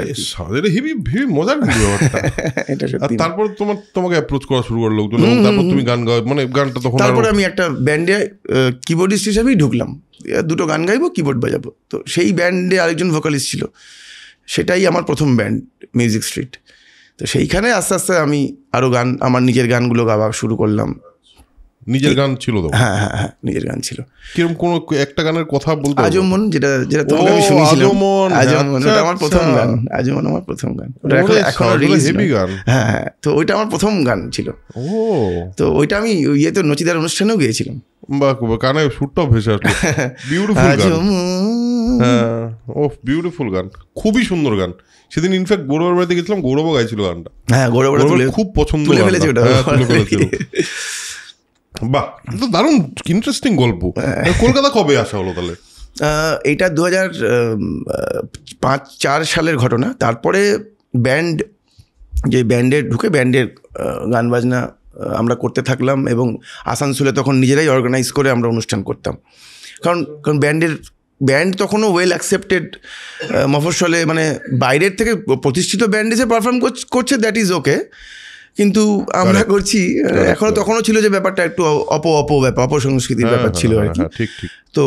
হেভি মজার ব্যাপারটা। তারপর তোমাকে অ্যাপ্রোচ করা শুরু করলো লোকজন, তারপর তুমি গান গাও, মানে গানটা তখন। তারপরে আমি একটা ব্যান্ডে কিবোর্ডিস্ট হিসেবেই ঢুকলাম, 2টো গান গাইবো, কিবোর্ড বাজাবো। তো সেই ব্যান্ডে আরেকজন ভোকালিস্ট ছিল, সেটাই আমার প্রথম ব্যান্ড মিউজিক স্ট্রিট। তো সেইখানে আস্তে আস্তে আমি আরও গান, আমার নিজের গানগুলো গাওয়া শুরু করলাম। নিজের গান ছিল তো? হ্যাঁ হ্যাঁ হ্যাঁ, নিজের গান ছিল। কিরকম কোনো একটা গানের কথা বলতে? আজমন, যেটা তোমাকে আমি শুনিয়েছিলাম, আজমন, ওটা আমার প্রথম গান। আজমন আমার প্রথম গান, ওটা এখন রিলিজ গান। হ্যাঁ হ্যাঁ, তো ওইটা আমার প্রথম গান ছিল। তো ওইটা আমি ইয়েতে নচিদার অনুষ্ঠানেও গিয়েছিলাম। বাহ, কানে সুরটাও ভেসে আসলো। বিউটিফুল গান, হ্যাঁ ও বিউটিফুল গান, খুবই সুন্দর গান। সেদিন ইনফ্যাক্ট গৌরবের বাড়িতে গেছিলাম, গৌরবও গাইছিল গানটা। হ্যাঁ, গৌরব খুব পছন্দ ফেলেছে ওটা। বাহ, তো দারুণ ইন্টারেস্টিং গল্প। কলকাতা কবে আসা হলো তাহলে? এইটা 2005-04 সালের ঘটনা। তারপরে ব্যান্ডে ঢুকে ব্যান্ডের গান বাজনা আমরা করতে থাকলাম, এবং আসানসোলে তখন নিজেরাই অর্গানাইজ করে আমরা অনুষ্ঠান করতাম। কারণ ব্যান্ড তখনও ওয়েল অ্যাকসেপ্টেড মফস্বলে, মানে বাইরের থেকে প্রতিষ্ঠিত ব্যান্ড এসে পারফর্ম করছে, দ্যাট ইজ ওকে, কিন্তু আমরা করছি এখনো, তখনও ছিল যে ব্যাপারটা একটু অপসংস্কৃতির ব্যাপার ছিল আর কি। তো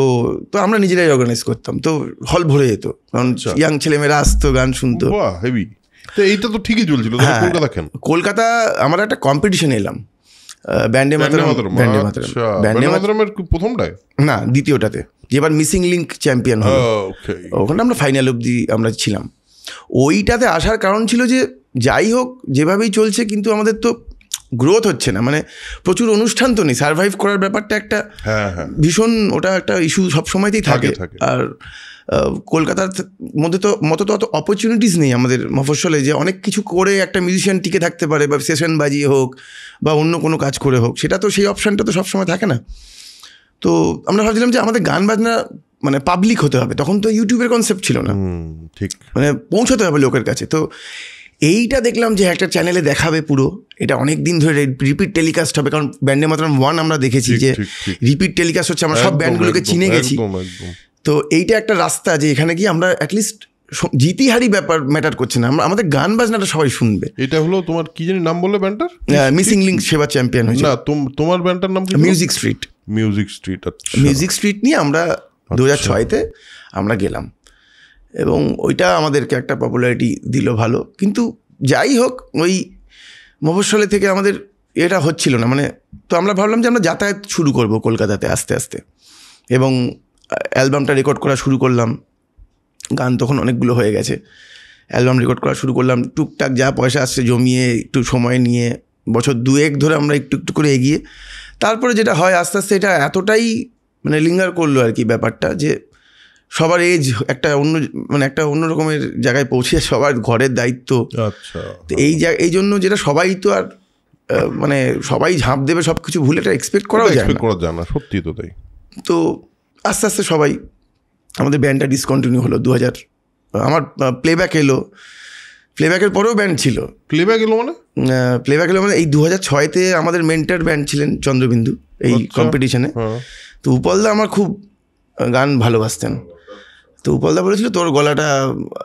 আমরা নিজেরাই অর্গানাইজ করতাম, তো হল ভরে যেত, কারণ ইয়াং ছেলেমেয়েরা আসতো, গান শুনতো। এইটা তো ঠিকই চলছিল। কলকাতা আমরা একটা কম্পিটিশন এলাম ব্যান্ডে মাতরমের প্রথমটায় না, দ্বিতীয়টাতে, যেবার মিসিং লিঙ্ক চ্যাম্পিয়ন হলো, ওখানে আমরা ফাইনাল অবধি আমরা ছিলাম। ওইটাতে আসার কারণ ছিল যে যাই হোক যেভাবেই চলছে, কিন্তু আমাদের তো গ্রোথ হচ্ছে না, মানে প্রচুর অনুষ্ঠান তো নেই, সারভাইভ করার ব্যাপারটা একটা ভীষণ, ওটা একটা ইস্যু সবসময়তেই থাকে। আর কলকাতার মধ্যে তো অত অপরচুনিটিস নেই আমাদের মফস্বলে, যে অনেক কিছু করে একটা মিউজিশিয়ান টিকে থাকতে পারে, বা সেশন বাজিয়ে হোক বা অন্য কোনো কাজ করে হোক, সেটা তো, সেই অপশানটা তো সবসময় থাকে না। তো আমরা ভাবছিলাম যে আমাদের গান বাজনা মানে পাবলিক হতে হবে, তখন তো ইউটিউবের কনসেপ্ট ছিল না, ঠিক, মানে পৌঁছাতে হবে লোকের কাছে। তো এইটা দেখলাম যে একটা চ্যানেলে দেখাবে পুরো, এটা অনেক দিন ধরে রিপিট টেলিকাস্ট হবে, কারণ ব্যান্ডে মাতরম 1 আমরা দেখেছি যে রিপিট টেলিকাস্ট হচ্ছে, আমরা সব ব্যান্ডগুলোকে চিনে গেছি। তো এইটা একটা রাস্তা যে এখানে গিয়ে আমরা অ্যাটলিস্ট জিতিহারি ব্যাপার ম্যাটার করছে না, আমাদের গান বাজনাটা সবাই শুনবে। এটা হলো তোমার কি জানি নাম বললে ব্যান্ডটার? মিসিং লিঙ্ক সেবা চ্যাম্পিয়ন হয়েছে। না, তোমার ব্যান্ডটার নাম কি? Music street. মিউজিক স্ট্রিট নিয়ে আমরা 2006-তে আমরা গেলাম, এবং ওইটা আমাদেরকে একটা পপুলারিটি দিল ভালো। কিন্তু যাই হোক, ওই মফস্বলে থেকে আমাদের এটা হচ্ছিল না, মানে তো আমরা ভাবলাম যে আমরা যাতায়াত শুরু করব কলকাতাতে আস্তে আস্তে, এবং অ্যালবামটা রেকর্ড করা শুরু করলাম। গান তখন অনেকগুলো হয়ে গেছে, অ্যালবাম রেকর্ড করা শুরু করলাম, টুকটাক যা পয়সা আসছে জমিয়ে একটু সময় নিয়ে, বছর 2-1 ধরে আমরা একটু একটু করে এগিয়ে, তারপরে যেটা হয় আস্তে আস্তে এটা এতটাই মানে লিঙ্গার করলো আর কি ব্যাপারটা, যে সবার এজ একটা অন্য রকমের জায়গায় পৌঁছে, সবার ঘরের দায়িত্ব। তো এই জন্য যেটা সবাই তো আর মানে সবাই ঝাঁপ দেবে সব কিছু ভুলে, এটা এক্সপেক্ট করা যায় না, সত্যি তো তাই। তো আস্তে আস্তে সবাই, আমাদের ব্যান্ডটা ডিসকন্টিনিউ হলো 2000, আমার প্লেব্যাক এলো, প্লেব্যাকের পরেও ব্যান্ড ছিল। প্লেব্যাক এলো মানে এই 2006-তে আমাদের মেন্টার ব্যান্ড ছিলেন চন্দ্রবিন্দু এই কম্পিটিশনে। তো উপলদা আমার খুব গান ভালোবাসতেন, তো উপলদা বলেছিল তোর গলাটা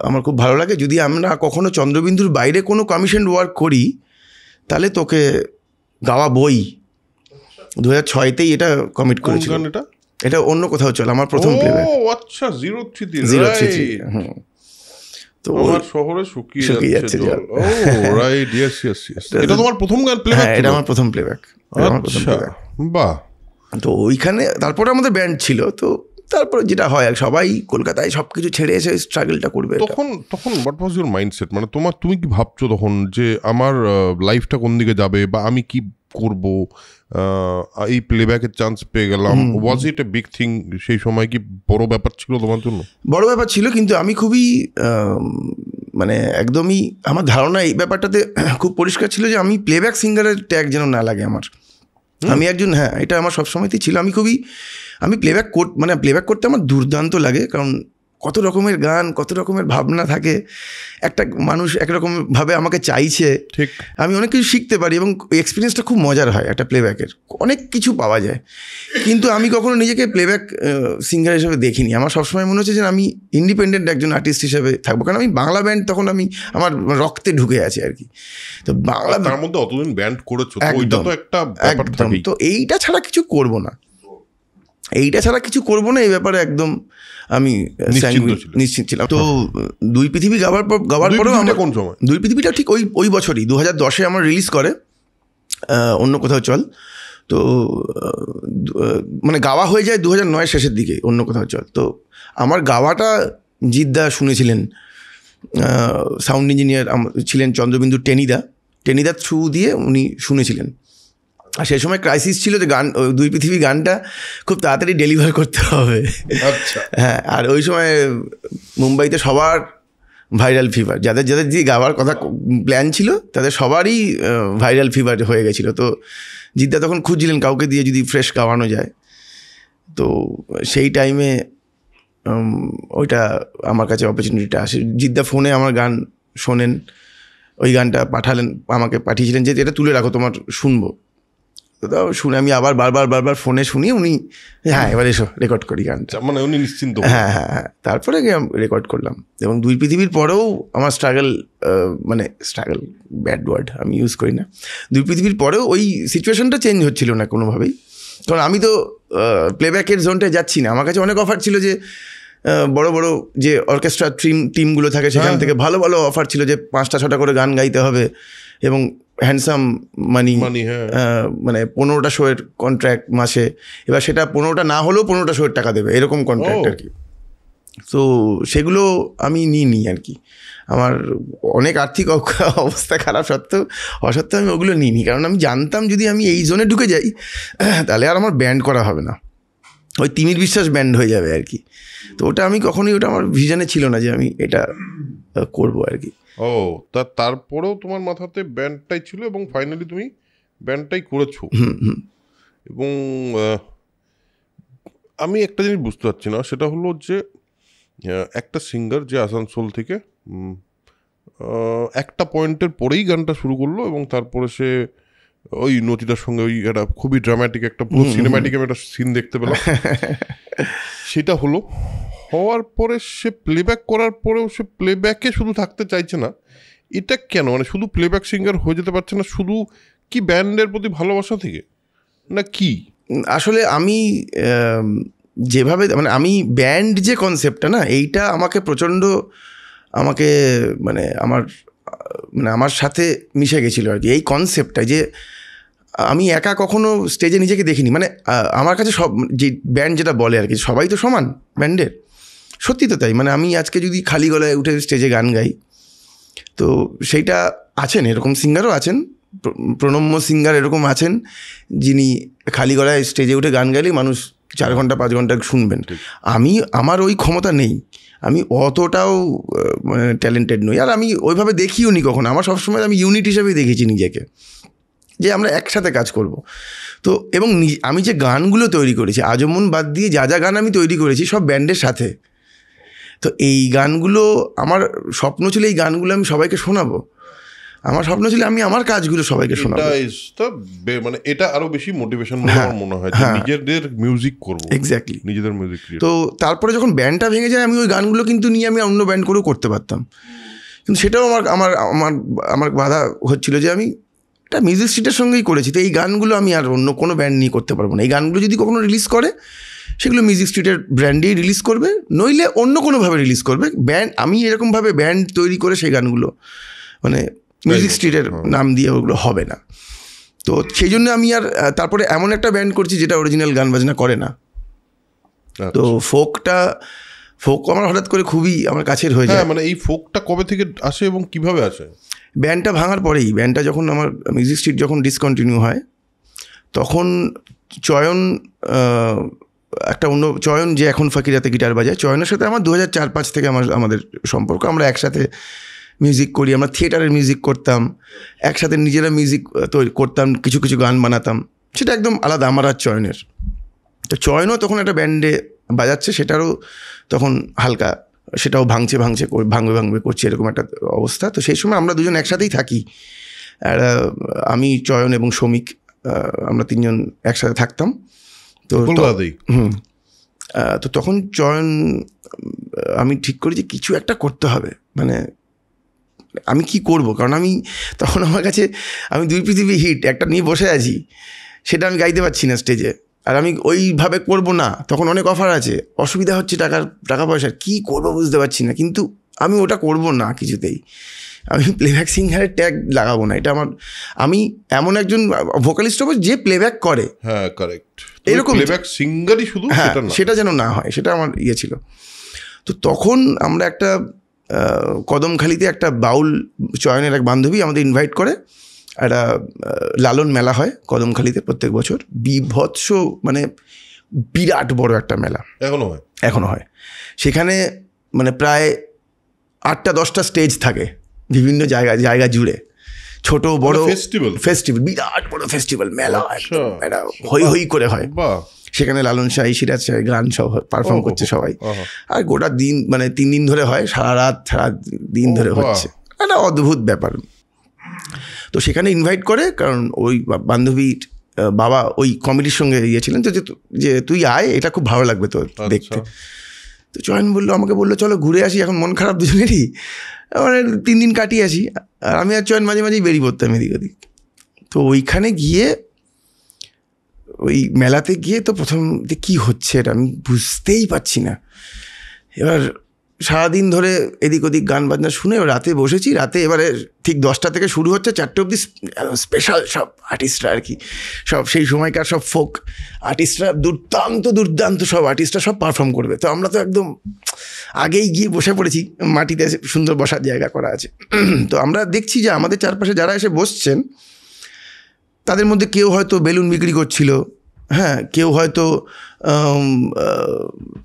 আমার খুব ভালো লাগে, যদি আমরা কখনো চন্দ্রবিন্দুর বাইরে কোনো কমিশন ওয়ার্ক করি তাহলে তোকে গাওয়া বই। 2006-তেই এটা কমিট করেছিল। এটা অন্য কোথাও চল, আমার প্রথম প্লেব্যাক। আচ্ছা, 03 তো আমার শহরে শুকিয়ে যাচ্ছে জল। Right, yes. এটা তোমার প্রথম গান প্লেব্যাক? এটা আমার প্রথম প্লেব্যাক। আচ্ছা, বাহ। তো ওইখানে তারপরে আমাদের ব্যান্ড ছিল, তো তারপরে যেটা হয় সবাই কলকাতায় সব কিছু ছেড়ে এসে স্ট্রাগলটা করবে। তখন হোয়াট ওয়াজ ইউর মাইন্ডসেট? মানে তুমি কি ভাবছো তখন যে আমার লাইফটা কোন দিকে যাবে, বা আমি কি করব? এই প্লেব্যাকের চান্স পেয়ে গেলাম, ওয়াজ ইট এ বিগ থিং? সেই সময় কি বড় ব্যাপার ছিল তোমার জন্য? বড় ব্যাপার ছিল, কিন্তু আমি খুবই মানে একদমই আমার ধারণা এই ব্যাপারটাতে খুব পরিষ্কার ছিল যে আমি প্লেব্যাক সিঙ্গারের ট্যাগ যেন না লাগে আমার। আমি একজন, এটা আমার সবসময়তেই ছিল। আমি প্লেব্যাক করতে আমার দুর্দান্ত লাগে, কারণ কত রকমের গান, কত রকমের ভাবনা থাকে, একটা মানুষ একরকমভাবে আমাকে চাইছে, ঠিক, আমি অনেক কিছু শিখতে পারি, এবং এক্সপিরিয়েন্সটা খুব মজার হয়। একটা প্লেব্যাকের অনেক কিছু পাওয়া যায়, কিন্তু আমি কখনো নিজেকে প্লেব্যাক সিঙ্গার হিসেবে দেখিনি। আমার সবসময় মনে হচ্ছে যে আমি ইন্ডিপেন্ডেন্ট একজন আর্টিস্ট হিসেবে থাকবো, কারণ আমি বাংলা ব্যান্ড তখন আমার রক্তে ঢুকে আছে আর কি। তো বাংলা, তার মধ্যে অতদিন ব্যান্ড করেছো, ওইটা তো একটা ব্যাপার থাকেই। তো এইটা ছাড়া কিছু করব না, এই ব্যাপারে একদম আমি নিশ্চিত ছিলাম। তো দুই পৃথিবী গাওয়ার পরেও কোন সময়? দুই পৃথিবীটা ঠিক ওই বছরই 2010-এ আমার রিলিজ করে অন্য কোথাও চল। তো মানে গাওয়া হয়ে যায় 2009 শেষের দিকে অন্য কোথাও চল। তো আমার গাওয়াটা জিদ্দা শুনেছিলেন, সাউন্ড ইঞ্জিনিয়ার ছিলেন চন্দ্রবিন্দু টেনিদা থ্রু দিয়ে উনি শুনেছিলেন। আর সেই সময় ক্রাইসিস ছিল যে দুই পৃথিবী গানটা খুব তাড়াতাড়ি ডেলিভার করতে হবে। আচ্ছা, হ্যাঁ, আর ওই সময় মুম্বাইতে সবার ভাইরাল ফিভার, যাদের দিয়ে গাওয়ার কথা প্ল্যান ছিল তাদের সবারই ভাইরাল ফিভার হয়ে গেছিলো। তো জিদ্দা তখন খুঁজছিলেন কাউকে দিয়ে যদি ফ্রেশ গাওয়ানো যায়। তো সেই টাইমে ওইটা আমার কাছে অপরচুনিটিটা আসে। জিদ্দা ফোনে আমার গান শোনেন, ওই গানটা আমাকে পাঠিয়েছিলেন যে এটা তুলে রাখো, তোমার শুনবো। তো তাও শুনে আমি আবার বারবার ফোনে শুনি, উনি হ্যাঁ এবার এসো রেকর্ড করি গানটা, মানে উনি নিশ্চিন্ত। হ্যাঁ, তারপরে রেকর্ড করলাম। এবং দুই পৃথিবীর পরেও আমার স্ট্রাগল ব্যাড ওয়ার্ড আমি ইউজ করি না, দুই পৃথিবীর পরেও ওই সিচুয়েশনটা চেঞ্জ হচ্ছিল না কোনোভাবেই। কারণ আমি তো প্লেব্যাকের জোনটায় যাচ্ছি না। আমার কাছে অনেক অফার ছিল যে বড় বড় যে অর্কেস্ট্রা টিমগুলো থাকে সেখান থেকে ভালো ভালো অফার ছিল যে 5টা-6টা করে গান গাইতে হবে এবং হ্যান্ডসাম মানি, মানে 15টা শোয়ের কন্ট্রাক্ট মাসে। এবার সেটা 15টা না হলেও 15টা শোয়ের টাকা দেবে, এরকম কন্ট্রাক্ট আর কি। তো সেগুলো আমি নিইনি আর কি। আমার অনেক আর্থিক অবস্থা খারাপ অসত্ত্বেও আমি ওগুলো নিইনি, কারণ আমি জানতাম যদি আমি এই জোনে ঢুকে যাই তাহলে আর আমার ব্যান্ড করা হবে না, ওই তিমির বিশ্বাস ব্যান্ড হয়ে যাবে আর কি। তো ওটা আমি কখনোই, ওটা আমার ভিশনে ছিল না যে আমি এটা করবো আর কি। ও তারপরেও তোমার মাথাতে ব্যান্ডটাই ছিল এবং ফাইনালি তুমি ব্যান্ডটাই করেছো। এবং আমি একটা জিনিস বুঝতে পারছি না, সেটা হলো যে একটা সিঙ্গার যে আসানসোল থেকে একটা পয়েন্টের পরেই গানটা শুরু করলো এবং তারপরে সে ওই নচিতার সঙ্গে ওই একটা খুবই ড্রামাটিক একটা পুরো সিনেম্যাটিক আমি একটা সিন দেখতে পেলাম, সেটা হওয়ার পরে সে প্লেব্যাক করার পরেও সে প্লেব্যাকে শুধু থাকতে চাইছে না। এটা কেন? মানে শুধু প্লেব্যাক সিঙ্গার হয়ে যেতে পারছে না? শুধু কি ব্যান্ডের প্রতি ভালোবাসা থেকে না কি? আসলে আমি যেভাবে, মানে আমি ব্যান্ড যে কনসেপ্টটা না, এইটা আমাকে প্রচণ্ড মানে আমার সাথে মিশে গেছিলো আর কি। এই কনসেপ্টটা যে আমি একা কখনো স্টেজে নিজেকে দেখিনি, মানে আমার কাছে সব যে ব্যান্ড যেটা বলে আর কি, সবাই তো সমান ব্যান্ডের, সত্যি তো তাই। মানে আমি আজকে যদি খালি গলায় উঠে স্টেজে গান গাই, তো সেইটা আছেন, এরকম সিঙ্গারও আছেন, প্রণম্য সিঙ্গার এরকম আছেন যিনি খালি গলায় স্টেজে উঠে গান গাইলেই মানুষ 4 ঘন্টা 5 ঘন্টা শুনবেন। আমার ওই ক্ষমতা নেই, আমি অতটাও মানে ট্যালেন্টেড নই, আর আমি ওইভাবে দেখিও নি কখনো। আমার সবসময় আমি ইউনিট হিসেবেই দেখেছি নিজেকে, যে আমরা একসাথে কাজ করব। তো এবং আমি যে গানগুলো তৈরি করেছি, আজমন বাদ দিয়ে যা গান আমি তৈরি করেছি সব ব্যান্ডের সাথে। তো এই গানগুলো আমার স্বপ্ন ছিল, এই গানগুলো আমি সবাইকে শোনাবো। আমার স্বপ্ন ছিল আমি আমার কাজগুলো সবাইকে শোনাবো। মানে এটা আরো বেশি মোটিভেশন মনে হয়, নিজেদের মিউজিক করবো। এক্স্যাক্টলি, নিজেদের মিউজিক। তো তারপরে যখন ব্যান্ডটা ভেঙে যায়, আমি ওই গানগুলো কিন্তু নিয়ে আমি অন্য ব্যান্ড করেও করতে পারতাম, কিন্তু সেটাও আমার বাধা হচ্ছিল যে আমি এটা মিউজিক স্ট্রিটের সঙ্গেই করেছি, তো এই গানগুলো আমি আর অন্য কোনো ব্যান্ড নিয়ে করতে পারবো না। এই গানগুলো যদি কখনো রিলিজ করে, সেগুলো মিউজিক স্ট্রিটের ব্র্যান্ডেই রিলিজ করবে, নইলে অন্য কোনোভাবে রিলিজ করবে। আমি এরকমভাবে ব্যান্ড তৈরি করে সেই গানগুলো মানে মিউজিক স্ট্রিটের নাম দিয়ে ওগুলো হবে না। তো সেই জন্য আমি আর তারপরে এমন একটা ব্যান্ড করছি যেটা অরিজিনাল গান বাজনা করে না। তো ফোক আমার হঠাৎ করে খুবই আমার কাছের হয়ে যায়। মানে এই ফোকটা কবে থেকে আসে এবং কিভাবে আসে? ব্যান্ডটা ভাঙার পরেই, ব্যান্ডটা যখন আমার মিউজিক স্ট্রিট যখন ডিসকন্টিনিউ হয়, তখন চয়ন একটা অন্য চয়ন যে এখন ফাকিরাতে গিটার বাজায়, চয়নের সাথে আমার 2004-05 থেকে আমাদের সম্পর্ক। আমরা একসাথে মিউজিক করি, আমরা থিয়েটারের মিউজিক করতাম, একসাথে নিজেরা মিউজিক তৈরি করতাম, কিছু কিছু গান বানাতাম, সেটা একদম আলাদা আমার আর চয়নের। তো চয়নও তখন একটা ব্যান্ডে বাজাচ্ছে, সেটারও তখন হালকা সেটাও ভাঙবে করছে, এরকম একটা অবস্থা। তো সেই সময় আমরা দুজন একসাথেই থাকি, আর আমি, চয়ন এবং শ্রমিক, আমরা 3 জন একসাথে থাকতাম। তো তো তখন চয়ন, আমি ঠিক করি যে কিছু একটা করতে হবে, মানে আমি কি করব, কারণ আমি তখন আমার কাছে আমি দুই পৃথিবী হিট একটা নিয়ে বসে আছি, সেটা আমি গাইতে পারছি না স্টেজে, আর আমি ওইভাবে করব না। তখন অনেক অফার আছে, অসুবিধা হচ্ছে টাকা পয়সার, কী করবো বুঝতে পারছি না, কিন্তু আমি ওটা করব না কিছুতেই। আমি প্লেব্যাক সিঙ্গারের ট্যাগ লাগাবো না, এটা আমি এমন একজন ভোকালিস্ট হবো যে প্লেব্যাক করে। হ্যাঁ, কারেক্ট, এরকম প্লেব্যাক সিঙ্গারই শুধু, সেটা যেন না হয়, সেটা আমার ইয়ে ছিল। তো তখন আমরা একটা কদমখালিতে একটা বাউল, চয়নের এক বান্ধবী আমাদের ইনভাইট করে, একটা লালন মেলা হয় কদমখালিতে প্রত্যেক বছর, বিভৎস, মানে বিরাট বড় একটা মেলা, এখনো হয়। সেখানে মানে প্রায় 8টা-10টা স্টেজ থাকে বিভিন্ন জায়গা জুড়ে, ছোট বড় ফেস্টিভ্যাল, বিরাট বড় ফেস্টিভ্যাল মেলা, হই করে হয়। সেখানে লালন শাহ, সিরাজ শাহ গান সব পারফর্ম করছে সবাই। আর গোটা দিন মানে 3 দিন ধরে হয়, সারা দিন ধরে হচ্ছে, একটা অদ্ভুত ব্যাপার। তো সেখানে ইনভাইট করে, কারণ ওই বান্ধবীর বাবা ওই কমিটির সঙ্গে গিয়েছিলেন, তো যে তুই আয়, এটা খুব ভালো লাগবে তো দেখতে। তো চয়ন আমাকে বললো চলো ঘুরে আসি, এখন মন খারাপ দুজনেরই, মানে 3 দিন কাটিয়ে আসি। আর আমি আর চয়ন মাঝে মাঝেই বেরিয়ে পড়তাম এদিক ওদিক। তো ওইখানে গিয়ে, ওই মেলাতে গিয়ে তো প্রথম কি হচ্ছে এটা আমি বুঝতেই পারছি না। এবার সারাদিন ধরে এদিক ওদিক গান বাজনা শুনে রাতে বসেছি। রাতে এবারে ঠিক 10টা থেকে শুরু হচ্ছে, 4টে অবধি স্পেশাল সব আর্টিস্টরা আর কি, সব সেই সময়কার সব ফোক আর্টিস্টরা, দুর্দান্ত সব আর্টিস্টরা সব পারফর্ম করবে। তো আমরা তো একদম আগেই গিয়ে বসে পড়েছি, মাটিতে সুন্দর বসার জায়গা করা আছে। তো আমরা দেখছি যে আমাদের চারপাশে যারা এসে বসছেন তাদের মধ্যে কেউ হয়তো বেলুন বিক্রি করছিল, হ্যাঁ, কেউ হয়তো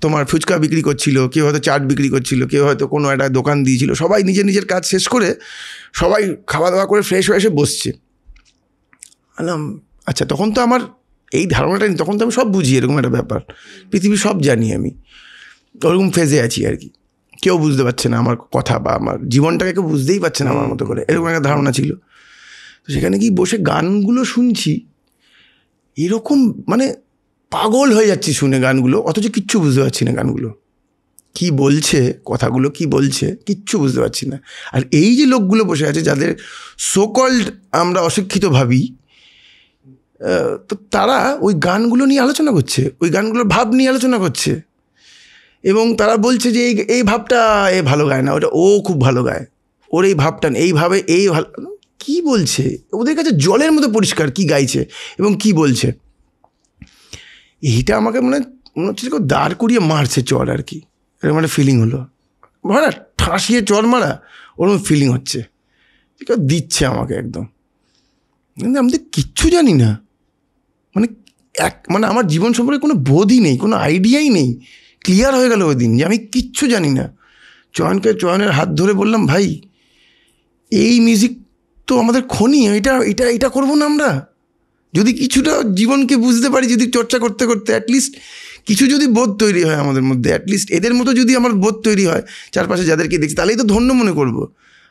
তোমার ফুচকা বিক্রি করছিল, কেউ হয়তো চাট বিক্রি করছিল, কেউ হয়তো কোনো একটা দোকান দিয়েছিল। সবাই নিজের নিজের কাজ শেষ করে সবাই খাওয়া দাওয়া করে ফ্রেশ হয়ে এসে বসছে। বললাম আচ্ছা, তখন তো আমার এই ধারণাটা নেই, তখন তো আমি সব বুঝি এরকম একটা ব্যাপার, পৃথিবী সব জানি আমি, ওরকম ফেজে আছি আর কি। কেউ বুঝতে পারছে না আমার কথা বা আমার জীবনটাকে কেউ বুঝতেই পারছে না আমার মতো করে, এরকম একটা ধারণা ছিল। তো সেখানে কি বসে গানগুলো শুনছি, এরকম মানে পাগল হয়ে যাচ্ছি শুনে গানগুলো, অথচ কিচ্ছু বুঝতে পারছি না গানগুলো কি বলছে, কথাগুলো কি বলছে কিচ্ছু বুঝতে পারছি না। আর এই যে লোকগুলো বসে আছে যাদের সোকল্ড আমরা অশিক্ষিত ভাবি, তো তারা ওই গানগুলো নিয়ে আলোচনা করছে, ওই গানগুলোর ভাব নিয়ে আলোচনা করছে, এবং তারা বলছে যে এই ভাবটা এ ভালো গায় না, ওটা ও খুব ভালো গায়, ওর এই ভাবটা এইভাবে এই ভালো। কী বলছে? ওদের কাছে জলের মতো পরিষ্কার কি গাইছে এবং কি বলছে। এইটা আমাকে মনে হচ্ছে কেউ দাঁড় করিয়ে মারছে চর আর কি, এরকম একটা ফিলিং হলো। ভাড়া ঠাসিয়ে চর মারা ওরকম ফিলিং হচ্ছে, কেউ দিচ্ছে আমাকে একদম। কিন্তু আমি তো কিচ্ছু জানি না, মানে আমার জীবন সম্পর্কে কোনো বোধই নেই, কোনো আইডিয়াই নেই। ক্লিয়ার হয়ে গেল ওই দিন যে আমি কিচ্ছু জানি না। চয়নের হাত ধরে বললাম, ভাই এই মিউজিক তো আমাদের খনি, এটা করবো না আমরা? যদি কিছুটা জীবনকে বুঝতে পারি, যদি চর্চা করতে করতে অ্যাটলিস্ট কিছু যদি বোধ তৈরি হয় আমাদের মধ্যে, অ্যাটলিস্ট এদের মতো যদি আমার বোধ তৈরি হয় চারপাশে যাদেরকে দেখছি, তাহলেই তো ধন্য মনে করব।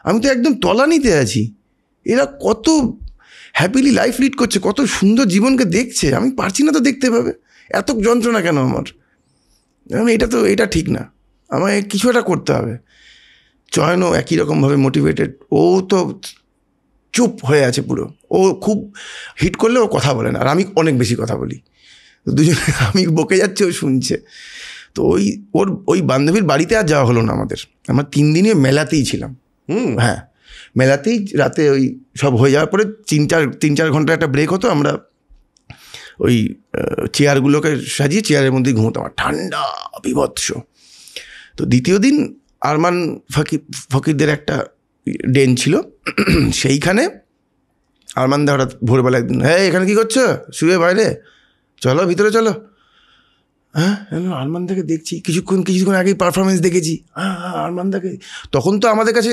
আমি তো একদম তলানিতে আছি, এরা কত হ্যাপিলি লাইফ লিড করছে, কত সুন্দর জীবনকে দেখছে, আমি পারছি না তো দেখতে পাবে। এত যন্ত্রণা কেন আমার? এটা ঠিক না, আমায় কিছু একটা করতে হবে। চয়নও একই রকমভাবে মোটিভেটেড, ও তো চুপ হয়ে আছে পুরো, ও খুব হিট করলে ও কথা বলে না, আর আমি অনেক বেশি কথা বলি। দুজনে আমি বকে যাচ্ছে, ও শুনছে। তো ওই বান্ধবীর বাড়িতে আর যাওয়া হলো না আমাদের, আমরা 3 দিনই মেলাতেই ছিলাম। হ্যাঁ, মেলাতেই রাতে ওই সব হয়ে যাওয়ার পরে 3-4 ঘন্টার একটা ব্রেক হতো, আমরা ওই চেয়ারগুলোকে সাজিয়ে চেয়ারের মধ্যেই ঘুমোতাম, আমার ঠান্ডা বিভৎস। তো দ্বিতীয় দিন আরমান ফকিরদের একটা ডেন ছিল, সেইখানে আরমানদা হঠাৎ ভোরবেলা একদিন, হ্যাঁ এখানে কী করছো, শুয়ে বাইরে, চলো ভিতরে চলো। হ্যাঁ, আরমানদাকে দেখছি, কিছুক্ষণ আগেই পারফরমেন্স দেখেছি। হ্যাঁ আরমানদাকে। তখন তো আমাদের কাছে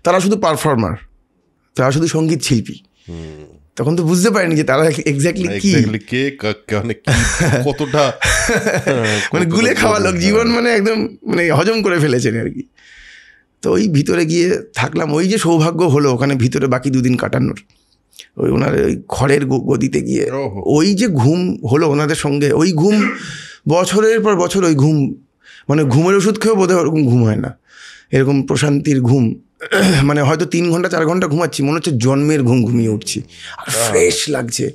তারা শুধু পারফর্মার, তারা শুধু সঙ্গীত শিল্পী, তখন তো বুঝতে পারিনি যে তারা এক্স্যাক্টলি কি, কতটা মানে গুলে খাওয়া লোক, জীবন মানে একদম মানে হজম করে ফেলেছেন আর কি। তো ওই ভিতরে গিয়ে থাকলাম, ওই যে সৌভাগ্য হলো ওখানে ভিতরে বাকি 2 দিন কাটানোর, ওই ওনার ওই খড়ের গদিতে গিয়ে ওই যে ঘুম হলো ওনাদের সঙ্গে, ওই ঘুম বছরের পর বছর, ওই ঘুম মানে ঘুমের ওষুধ খেয়েও বোধহয় ওরকম ঘুম হয় না, এরকম প্রশান্তির ঘুম। মানে হয়তো 3 ঘন্টা 4 ঘন্টা ঘুমাচ্ছি, মনে হচ্ছে জন্মের ঘুম ঘুমিয়ে উঠছি, আর ফ্রেশ লাগছে,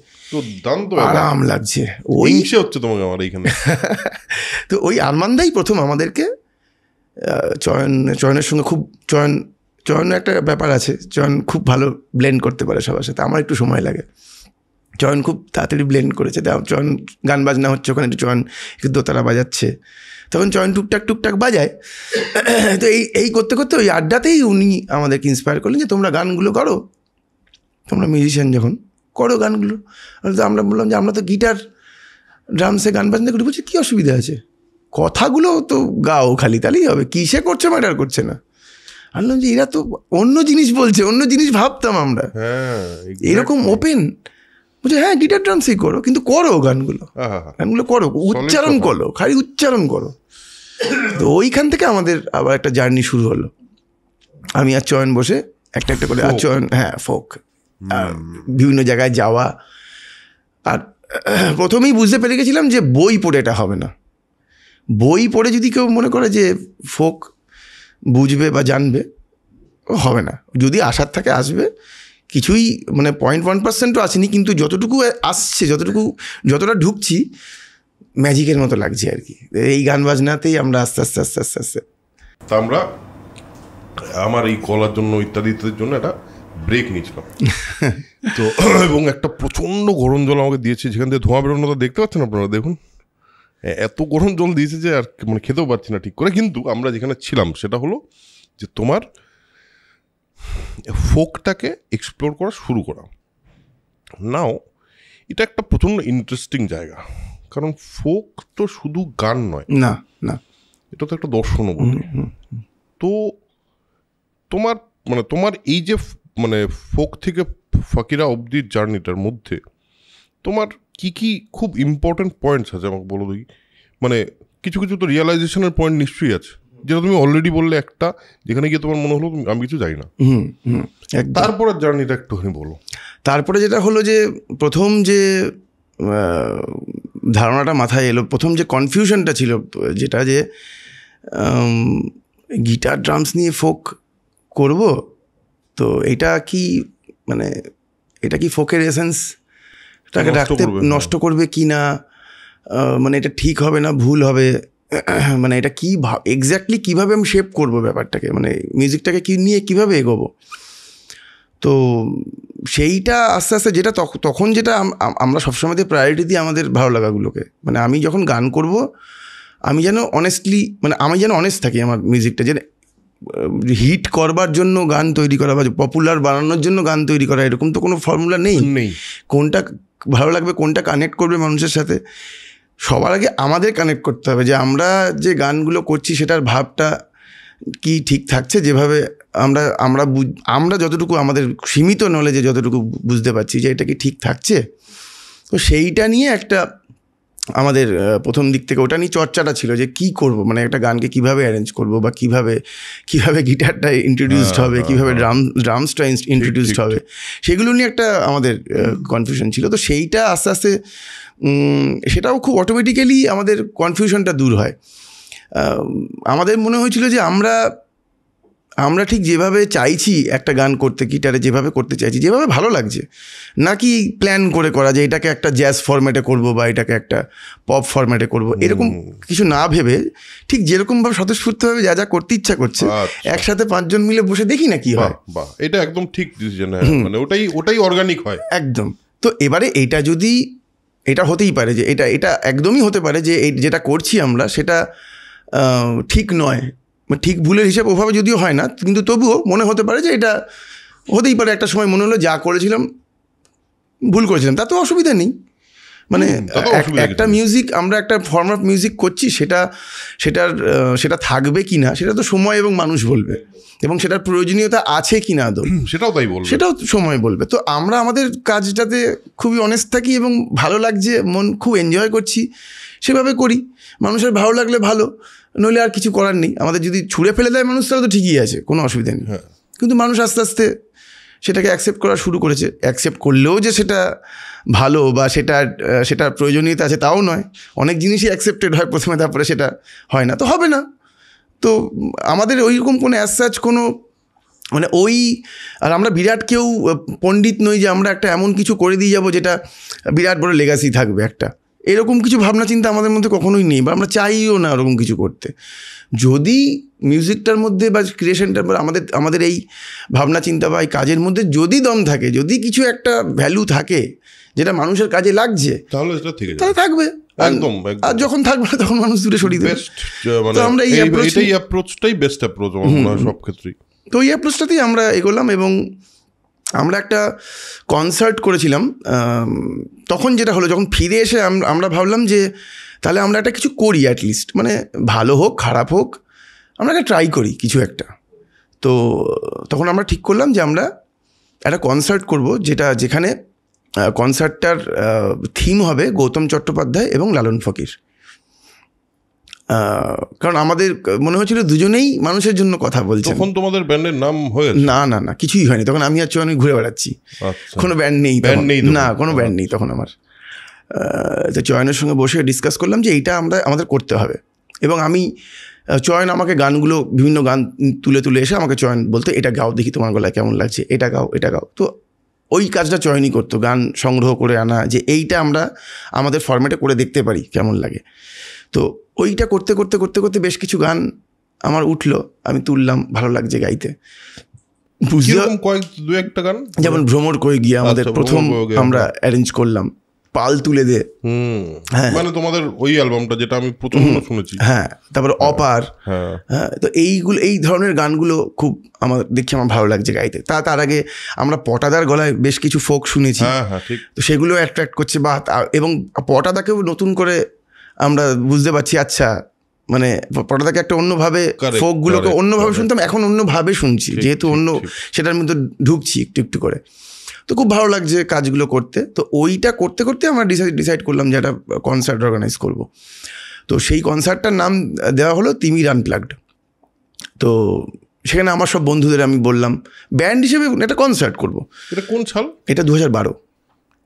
আরাম লাগছে। ওই হচ্ছে তোমাকে আমার এইখানে। তো ওই আরমানদাই প্রথম আমাদেরকে চয়নের সঙ্গে খুব, চয়ন একটা ব্যাপার আছে, চয়ন খুব ভালো ব্লেন্ড করতে পারে সবার সাথে, আমার একটু সময় লাগে। চয়ন খুব তাড়াতাড়ি ব্লেন্ড করেছে, চয়ন গান বাজনা হচ্ছে ওখানে, একটু চয়ন একটু দোতারা বাজাচ্ছে, তখন চয়ন টুকটাক বাজায়। তো এই করতে করতে ওই আড্ডাতেই উনি আমাদেরকে ইন্সপায়ার করলেন যে তোমরা গানগুলো করো, তোমরা মিউজিশিয়ান যখন, করো গানগুলো। তো আমরা বললাম যে আমরা তো গিটার ড্রামসে গান বাজনা করি। বলছি কী অসুবিধা আছে, কথাগুলো তো গাও খালি, তাহলেই হবে, কিসে করছে ম্যাটার করছে না। বললাম যে এরা তো অন্য জিনিস বলছে, অন্য জিনিস ভাবতাম আমরা, এরকম ওপেন। বলছে হ্যাঁ গিটার ড্রামসই করো, কিন্তু করো গানগুলো করো, উচ্চারণ করো, খালি উচ্চারণ করো। তো ওইখান থেকে আমাদের আবার একটা জার্নি শুরু হলো। আমি আর চয়ন বসে একটা একটা করে, আর চয়ন হ্যাঁ ফোক, বিভিন্ন জায়গায় যাওয়া। আর প্রথমেই বুঝতে পেরে গেছিলাম যে বই পড়ে এটা হবে না। বই পড়ে যদি কেউ মনে করে যে ফোক বুঝবে বা জানবে, হবে না। যদি আসার থাকে আসবে, কিছুই মানে 0.1%ও আসেনি, কিন্তু যতটুকু আসছে, যতটা ঢুকছি ম্যাজিকের মতো লাগছে আর কি। এই গান বাজনাতেই আমরা আস্তে আস্তে আস্তে আস্তে আস্তে তা আমরা আমার এই গলার জন্য ইত্যাদি ইত্যাদির জন্য একটা ব্রেক নিয়েছিলাম তো, এবং একটা প্রচণ্ড গরম জল আমাকে দিয়েছে, যেখান থেকে ধোঁয়া বেরোনো দেখতে পাচ্ছেন আপনারা, দেখুন এত গরম জল দিয়েছে যে আর মানে খেতেও পারছি না ঠিক করে। কিন্তু আমরা যেখানে ছিলাম সেটা হলো যে তোমার ফোকটাকে এক্সপ্লোর করা শুরু করা। নাও এটা একটা প্রচণ্ড ইন্টারেস্টিং জায়গা, কারণ ফোক তো শুধু গান নয়, না না, এটা তো একটা দর্শনও বটে। তো তোমার এই যে মানে ফোক থেকে ফকিরা অবধির জার্নিটার মধ্যে তোমার কি কি খুব ইম্পর্টেন্ট পয়েন্টস আছে আমাকে বলো দেখি। মানে কিছু কিছু তো রিয়েলাইজেশনের পয়েন্ট নিশ্চয়ই আছে, যেটা তুমি অলরেডি বললে একটা, যেখানে গিয়ে তোমার মনে হলো আমি কিছু জানি না। তারপরে জার্নিটা একটুখানি বলো। তারপরে যেটা হলো যে প্রথম যে ধারণাটা মাথায় এলো, প্রথম যে কনফিউশনটা ছিল, যেটা যে গিটার ড্রামস নিয়ে ফোক করব, তো এটা কি মানে এটা কি ফোকের এসেন্সটাকে রাখতে নষ্ট করবে কি না, মানে এটা ঠিক হবে না ভুল হবে, মানে এটা কি এক্স্যাক্টলি কীভাবে আমি শেপ করবো ব্যাপারটাকে, মানে মিউজিকটাকে কি নিয়ে কীভাবে এগোবো। তো সেইটা আস্তে আস্তে যেটা তখন যেটা আমরা সবসময় প্রায়োরিটি দিই আমাদের ভালো লাগাগুলোকে। মানে আমি যখন গান করব আমি যেন অনেস্টলি, মানে আমি যেন অনেস্ট থাকি আমার মিউজিকটা, যে হিট করবার জন্য গান তৈরি করা বা পপুলার বানানোর জন্য গান তৈরি করা, এরকম তো কোনো ফর্মুলা নেই। কোনটা ভালো লাগবে, কোনটা কানেক্ট করবে মানুষের সাথে, সবার আগে আমাদের কানেক্ট করতে হবে যে আমরা যে গানগুলো করছি সেটার ভাবটা কি ঠিক থাকছে, যেভাবে আমরা যতটুকু আমাদের সীমিত নলেজে যতটুকু বুঝতে পারছি যে এটা কি ঠিক থাকছে। তো সেইটা নিয়ে একটা আমাদের প্রথম দিক থেকে ওটা নিয়ে চর্চাটা ছিল যে কি করব, মানে একটা গানকে কিভাবে অ্যারেঞ্জ করব, বা কিভাবে গিটারটা ইন্ট্রোডিউসড হবে, কিভাবে ড্রামসটা ইন্ট্রোডিউসড হবে, সেগুলো নিয়ে একটা আমাদের কনফিউশন ছিল। তো সেইটা আস্তে আস্তে সেটাও খুব অটোমেটিক্যালি আমাদের কনফিউশনটা দূর হয়। আমাদের মনে হয়েছিল যে আমরা ঠিক যেভাবে চাইছি একটা গান করতে, গিটারে যেভাবে করতে চাইছি, যেভাবে ভালো লাগছে, নাকি প্ল্যান করে করা যে এটাকে একটা জ্যাজ ফরম্যাটে করব বা এটাকে একটা পপ ফরম্যাটে করব, এরকম কিছু না ভেবে ঠিক যেরকমভাবে স্বতঃস্ফূর্তভাবে যা করতে ইচ্ছা করছে একসাথে 5 জন মিলে বসে দেখি না কি হয়। এটা একদম ঠিক ডিসিশন, মানে ওটাই অর্গানিক হয় একদম। তো এবারে এটা হতেই পারে যে এটা একদমই হতে পারে যে যেটা করছি আমরা সেটা ঠিক নয়, ঠিক ভুলের হিসেবে ওভাবে যদিও হয় না, কিন্তু তবুও মনে হতে পারে যে এটা হতেই পারে। একটা সময় মনে হলো যা করেছিলাম ভুল করেছিলাম, তাতে অসুবিধা নেই। মানে একটা মিউজিক, আমরা একটা ফর্ম অফ মিউজিক করছি, সেটা থাকবে কি না সেটা তো সময় এবং মানুষ বলবে, এবং সেটার প্রয়োজনীয়তা আছে কি না আদৌ সেটাও সময় বলবে। তো আমরা আমাদের কাজটাতে খুবই অনেস্ট থাকি এবং ভালো লাগছে, মন খুব এনজয় করছি, সেভাবে করি। মানুষের ভালো লাগলে ভালো, নইলে আর কিছু করার নেই। আমাদের যদি ছুঁড়ে ফেলে দেয় মানুষ, তাহলে তো ঠিকই আছে, কোনো অসুবিধা নেই। কিন্তু মানুষ আস্তে আস্তে সেটাকে অ্যাকসেপ্ট করা শুরু করেছে। অ্যাকসেপ্ট করলেও যে সেটা ভালো বা সেটার প্রয়োজনীয়তা আছে তাও নয়। অনেক জিনিসই অ্যাকসেপ্টেড হয় প্রথমে, তারপরে সেটা হয় না, তো হবে না। তো আমাদের ওইরকম কোনো অ্যাজ কোনো মানে আর আমরা বিরাট কেউ পণ্ডিত নই যে আমরা একটা এমন কিছু করে দিয়ে যাবো যেটা বিরাট বড় লেগাসি থাকবে একটা, এরকম কিছু ভাবনা চিন্তা আমাদের মধ্যে কখনোই নেই, বা আমরা চাইও না ওরকম কিছু করতে। যদি মিউজিকটার মধ্যে বা ক্রিয়েশনটার আমাদের এই ভাবনা চিন্তা বা এই কাজের মধ্যে যদি দম থাকে, যদি কিছু একটা ভ্যালু থাকে যেটা মানুষের কাজে লাগছে, তাহলে থাকবে একদম। আর যখন থাকবে না তখন মানুষ দূরে সরিয়ে দেবে। তো আমরা এই অ্যাপ্রোচটাই বেস্ট অ্যাপ্রোচ সব ক্ষেত্রেই। তো এই অ্যাপ্রোচটাতেই আমরা এগোলাম, এবং আমরা একটা কনসার্ট করেছিলাম। তখন যেটা হলো, যখন ফিরে এসে আমরা ভাবলাম যে তাহলে আমরা একটা কিছু করি, অ্যাটলিস্ট মানে ভালো হোক খারাপ হোক আমরা একটা ট্রাই করি কিছু একটা। তো তখন আমরা ঠিক করলাম যে আমরা একটা কনসার্ট করব, যেখানে কনসার্টটার থিম হবে গৌতম চট্টোপাধ্যায় এবং লালন ফকির। কারণ আমাদের মনে হচ্ছিল দুজনেই মানুষের জন্য কথা বলছে। তখন তোমাদের ব্যান্ডের নাম হয়েছে? না না না, কিছুই হয়নি তখন। আমি আর চয়ন ঘুরে বেড়াচ্ছি, কোনো ব্যান্ড নেই না, কোনো ব্যান্ড নেই তখন আমার। তো চয়নের সঙ্গে বসে ডিসকাস করলাম যে এইটা আমাদের করতে হবে। এবং আমি চয়ন আমাকে গানগুলো, বিভিন্ন গান তুলে তুলে এসে আমাকে চয়ন বলতো এটা গাও দেখি তোমার গলায় কেমন লাগছে, এটা গাও এটা গাও। তো ওই কাজটা চয়নই করতো, গান সংগ্রহ করে আনা যে এইটা আমরা আমাদের ফরম্যাটে করে দেখতে পারি কেমন লাগে। তো ওইটা করতে করতে করতে করতে বেশ কিছু গান আমার উঠলো, আমি তুললাম, ভালো লাগছে গাইতে। দু একটা গান যেমন ভ্রমর কই গিয়া আমাদের প্রথম আমরা অ্যারেঞ্জ করলাম, পাল তুলে দে, মানে তোমাদের ওই অ্যালবামটা যেটা আমি প্রথম শুনেছি। হ্যাঁ, তারপরে অপার। হ্যাঁ, তো এই ধরনের গানগুলো খুব আমার ভালো লাগছে গাইতে। তার আগে আমরা পটাদার গলায় বেশ কিছু ফোক শুনেছি, তো সেগুলো অ্যাট্রাক্ট করছে। বা এবং পটাদাকেও নতুন করে আমরা বুঝতে পারছি, আচ্ছা মানে পটাদাকে একটা অন্যভাবে, ফোকগুলোকে অন্যভাবে শুনতাম, এখন অন্যভাবে শুনছি, যেহেতু অন্য সেটার মধ্যে ঢুকছি একটু একটু করে। তো খুব ভালো লাগছে কাজগুলো করতে। তো ওইটা করতে করতে আমরা ডিসাইড করলাম যে একটা কনসার্ট অর্গানাইজ করব। তো সেই কনসার্টটার নাম দেওয়া হলো তিমির আনপ্লাগড। তো সেখানে আমার সব বন্ধুদের আমি বললাম ব্যান্ড হিসেবে একটা কনসার্ট করব। এটা কোন সাল? এটা 2012।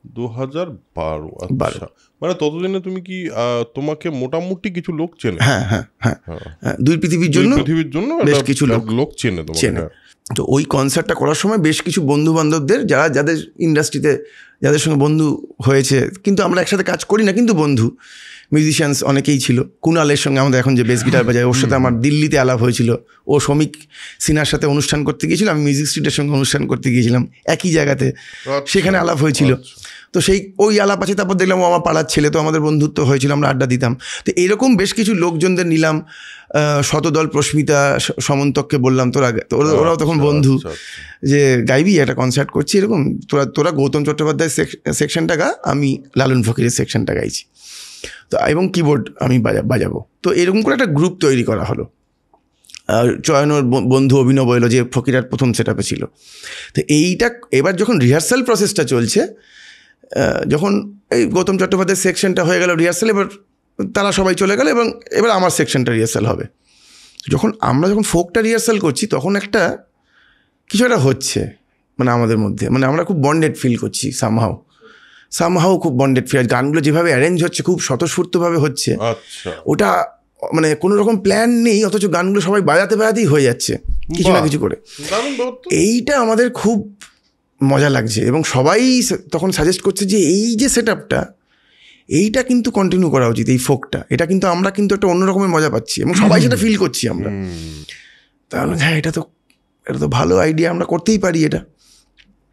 2012। আচ্ছা, মানে ততদিনে তুমি কি তোমাকে মোটামুটি কিছু লোক চেনে? হ্যাঁ হ্যাঁ হ্যাঁ, দুই পৃথিবীর জন্য বেশ কিছু লোক চেনে। তো ওই কনসার্টটা করার সময় বেশ কিছু বন্ধু বান্ধবদের, যাদের ইন্ডাস্ট্রিতে, যাদের সঙ্গে বন্ধু হয়েছে, কিন্তু আমরা একসাথে কাজ করি না, কিন্তু বন্ধু মিউজিশিয়ানস অনেকেই ছিল। কুণালের সঙ্গে আমাদের এখন যে বেস গিটার বাজায়, ওর সাথে আমার দিল্লিতে আলাপ হয়েছিল। ও শ্রমিক সিনহার সাথে অনুষ্ঠান করতে গিয়েছিল, আমি মিউজিক স্ট্রিটের সঙ্গে অনুষ্ঠান করতে গিয়েছিলাম একই জায়গাতে, সেখানে আলাপ হয়েছিল। তো ওই আলাপ আছে। তারপর দেখলাম ও আমার পাড়ার ছেলে, তো আমাদের বন্ধুত্ব হয়েছিল, আমরা আড্ডা দিতাম। তো এরকম বেশ কিছু লোকজনদের নিলাম। শতদল, প্রস্মিতা, সমন্তককে বললাম, ওরাও তখন বন্ধু, যে গাইবি, একটা কনসার্ট করছি এরকম, তোরা গৌতম চট্টোপাধ্যায়ের সেকশনটা গা, আমি লালন ফকিরের সেকশনটা গাইছি, তো এবং কিবোর্ড আমি বাজাবো। তো এরকম করে একটা গ্রুপ তৈরি করা হলো। চয়নর বন্ধু অভিনব এলো, যে ফকিরার প্রথম সেটআপে ছিল। তো এইটা এবার যখন রিহার্সাল প্রসেসটা চলছে, যখন এই গৌতম চট্টোপাধ্যায়ের সেকশনটা হয়ে গেল রিহার্সাল, এবার তারা সবাই চলে গেল এবং এবার আমার সেকশনটা রিহার্সাল হবে। আমরা যখন ফোকটা রিহার্সাল করছি, তখন কিছু একটা হচ্ছে, মানে আমাদের মধ্যে, মানে আমরা খুব বন্ডেড ফিল করছি সামহাও খুব বন্ডেড ফিল। গানগুলো যেভাবে অ্যারেঞ্জ হচ্ছে, খুব স্বতঃস্ফূর্তভাবে হচ্ছে। ওটা মানে কোনো রকম প্ল্যান নেই, অথচ গানগুলো সবাই বাজাতেই হয়ে যাচ্ছে কিছু না কিছু করে। এইটা আমাদের খুব মজা লাগছে এবং সবাই তখন সাজেস্ট করছে যে এই যে সেটআপটা, এইটা কিন্তু কন্টিনিউ করা উচিত, এই ফোকটা। এটা কিন্তু আমরা কিন্তু একটা অন্য রকমের মজা পাচ্ছি এবং সবাই সেটা ফিল করছি আমরা। তাহলে হ্যাঁ, এটা তো ভালো আইডিয়া, আমরা করতেই পারি এটা।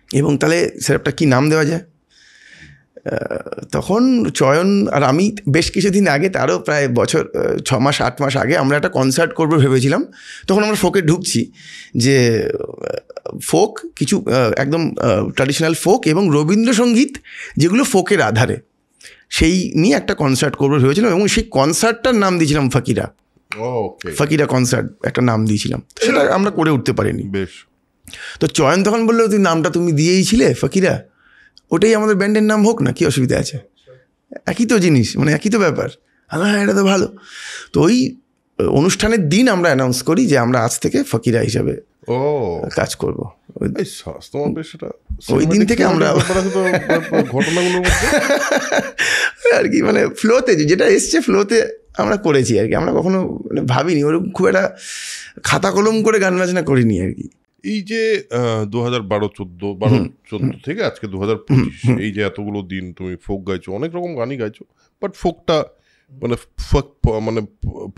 এবং তাহলে সেটআপটা কি নাম দেওয়া যায়? তখন চয়ন আর আমি বেশ কিছুদিন আগে, তারও প্রায় 6-8 মাস আগে, আমরা একটা কনসার্ট করবো ভেবেছিলাম। তখন আমরা ফোকে ঢুকছি, যে ফোক কিছু একদম ট্র্যাডিশনাল ফোক এবং রবীন্দ্রসঙ্গীত যেগুলো ফোকের আধারে, সেই নিয়ে একটা কনসার্ট করবো ভেবেছিলাম। এবং সেই কনসার্টটার নাম দিয়েছিলাম ফকিরা কনসার্ট, একটা নাম দিয়েছিলাম। সেটা আমরা করে উঠতে পারিনি। তো চয়ন তখন বললো, তুই নামটা তুমি দিয়েইছিলে ফকিরা, ওটাই আমাদের ব্যান্ডের নাম হোক না, কি অসুবিধা আছে, একই তো জিনিস, মানে একই তো ব্যাপার। হ্যাঁ, এটা তো ভালো। তো ওই অনুষ্ঠানের দিন আমরা অ্যানাউন্স করি যে আমরা আজ থেকে ফকিরা হিসাবে কাজ করবো। ওই দিন থেকে আমরা আর কি, মানে ফ্লোতে যেটা এসছে, ফ্লোতে আমরা করেছি আর কি। আমরা কখনো ভাবিনি, ওরকম খুব একটা খাতা কলম করে গান বাজনা করিনি আর কি। এই যে 2012-14 থেকে আজকে 2025, এই যে এতগুলো দিন তুমি ফোক গাইছো, অনেক রকম গানই গাইছো, বাট ফোকটা মানে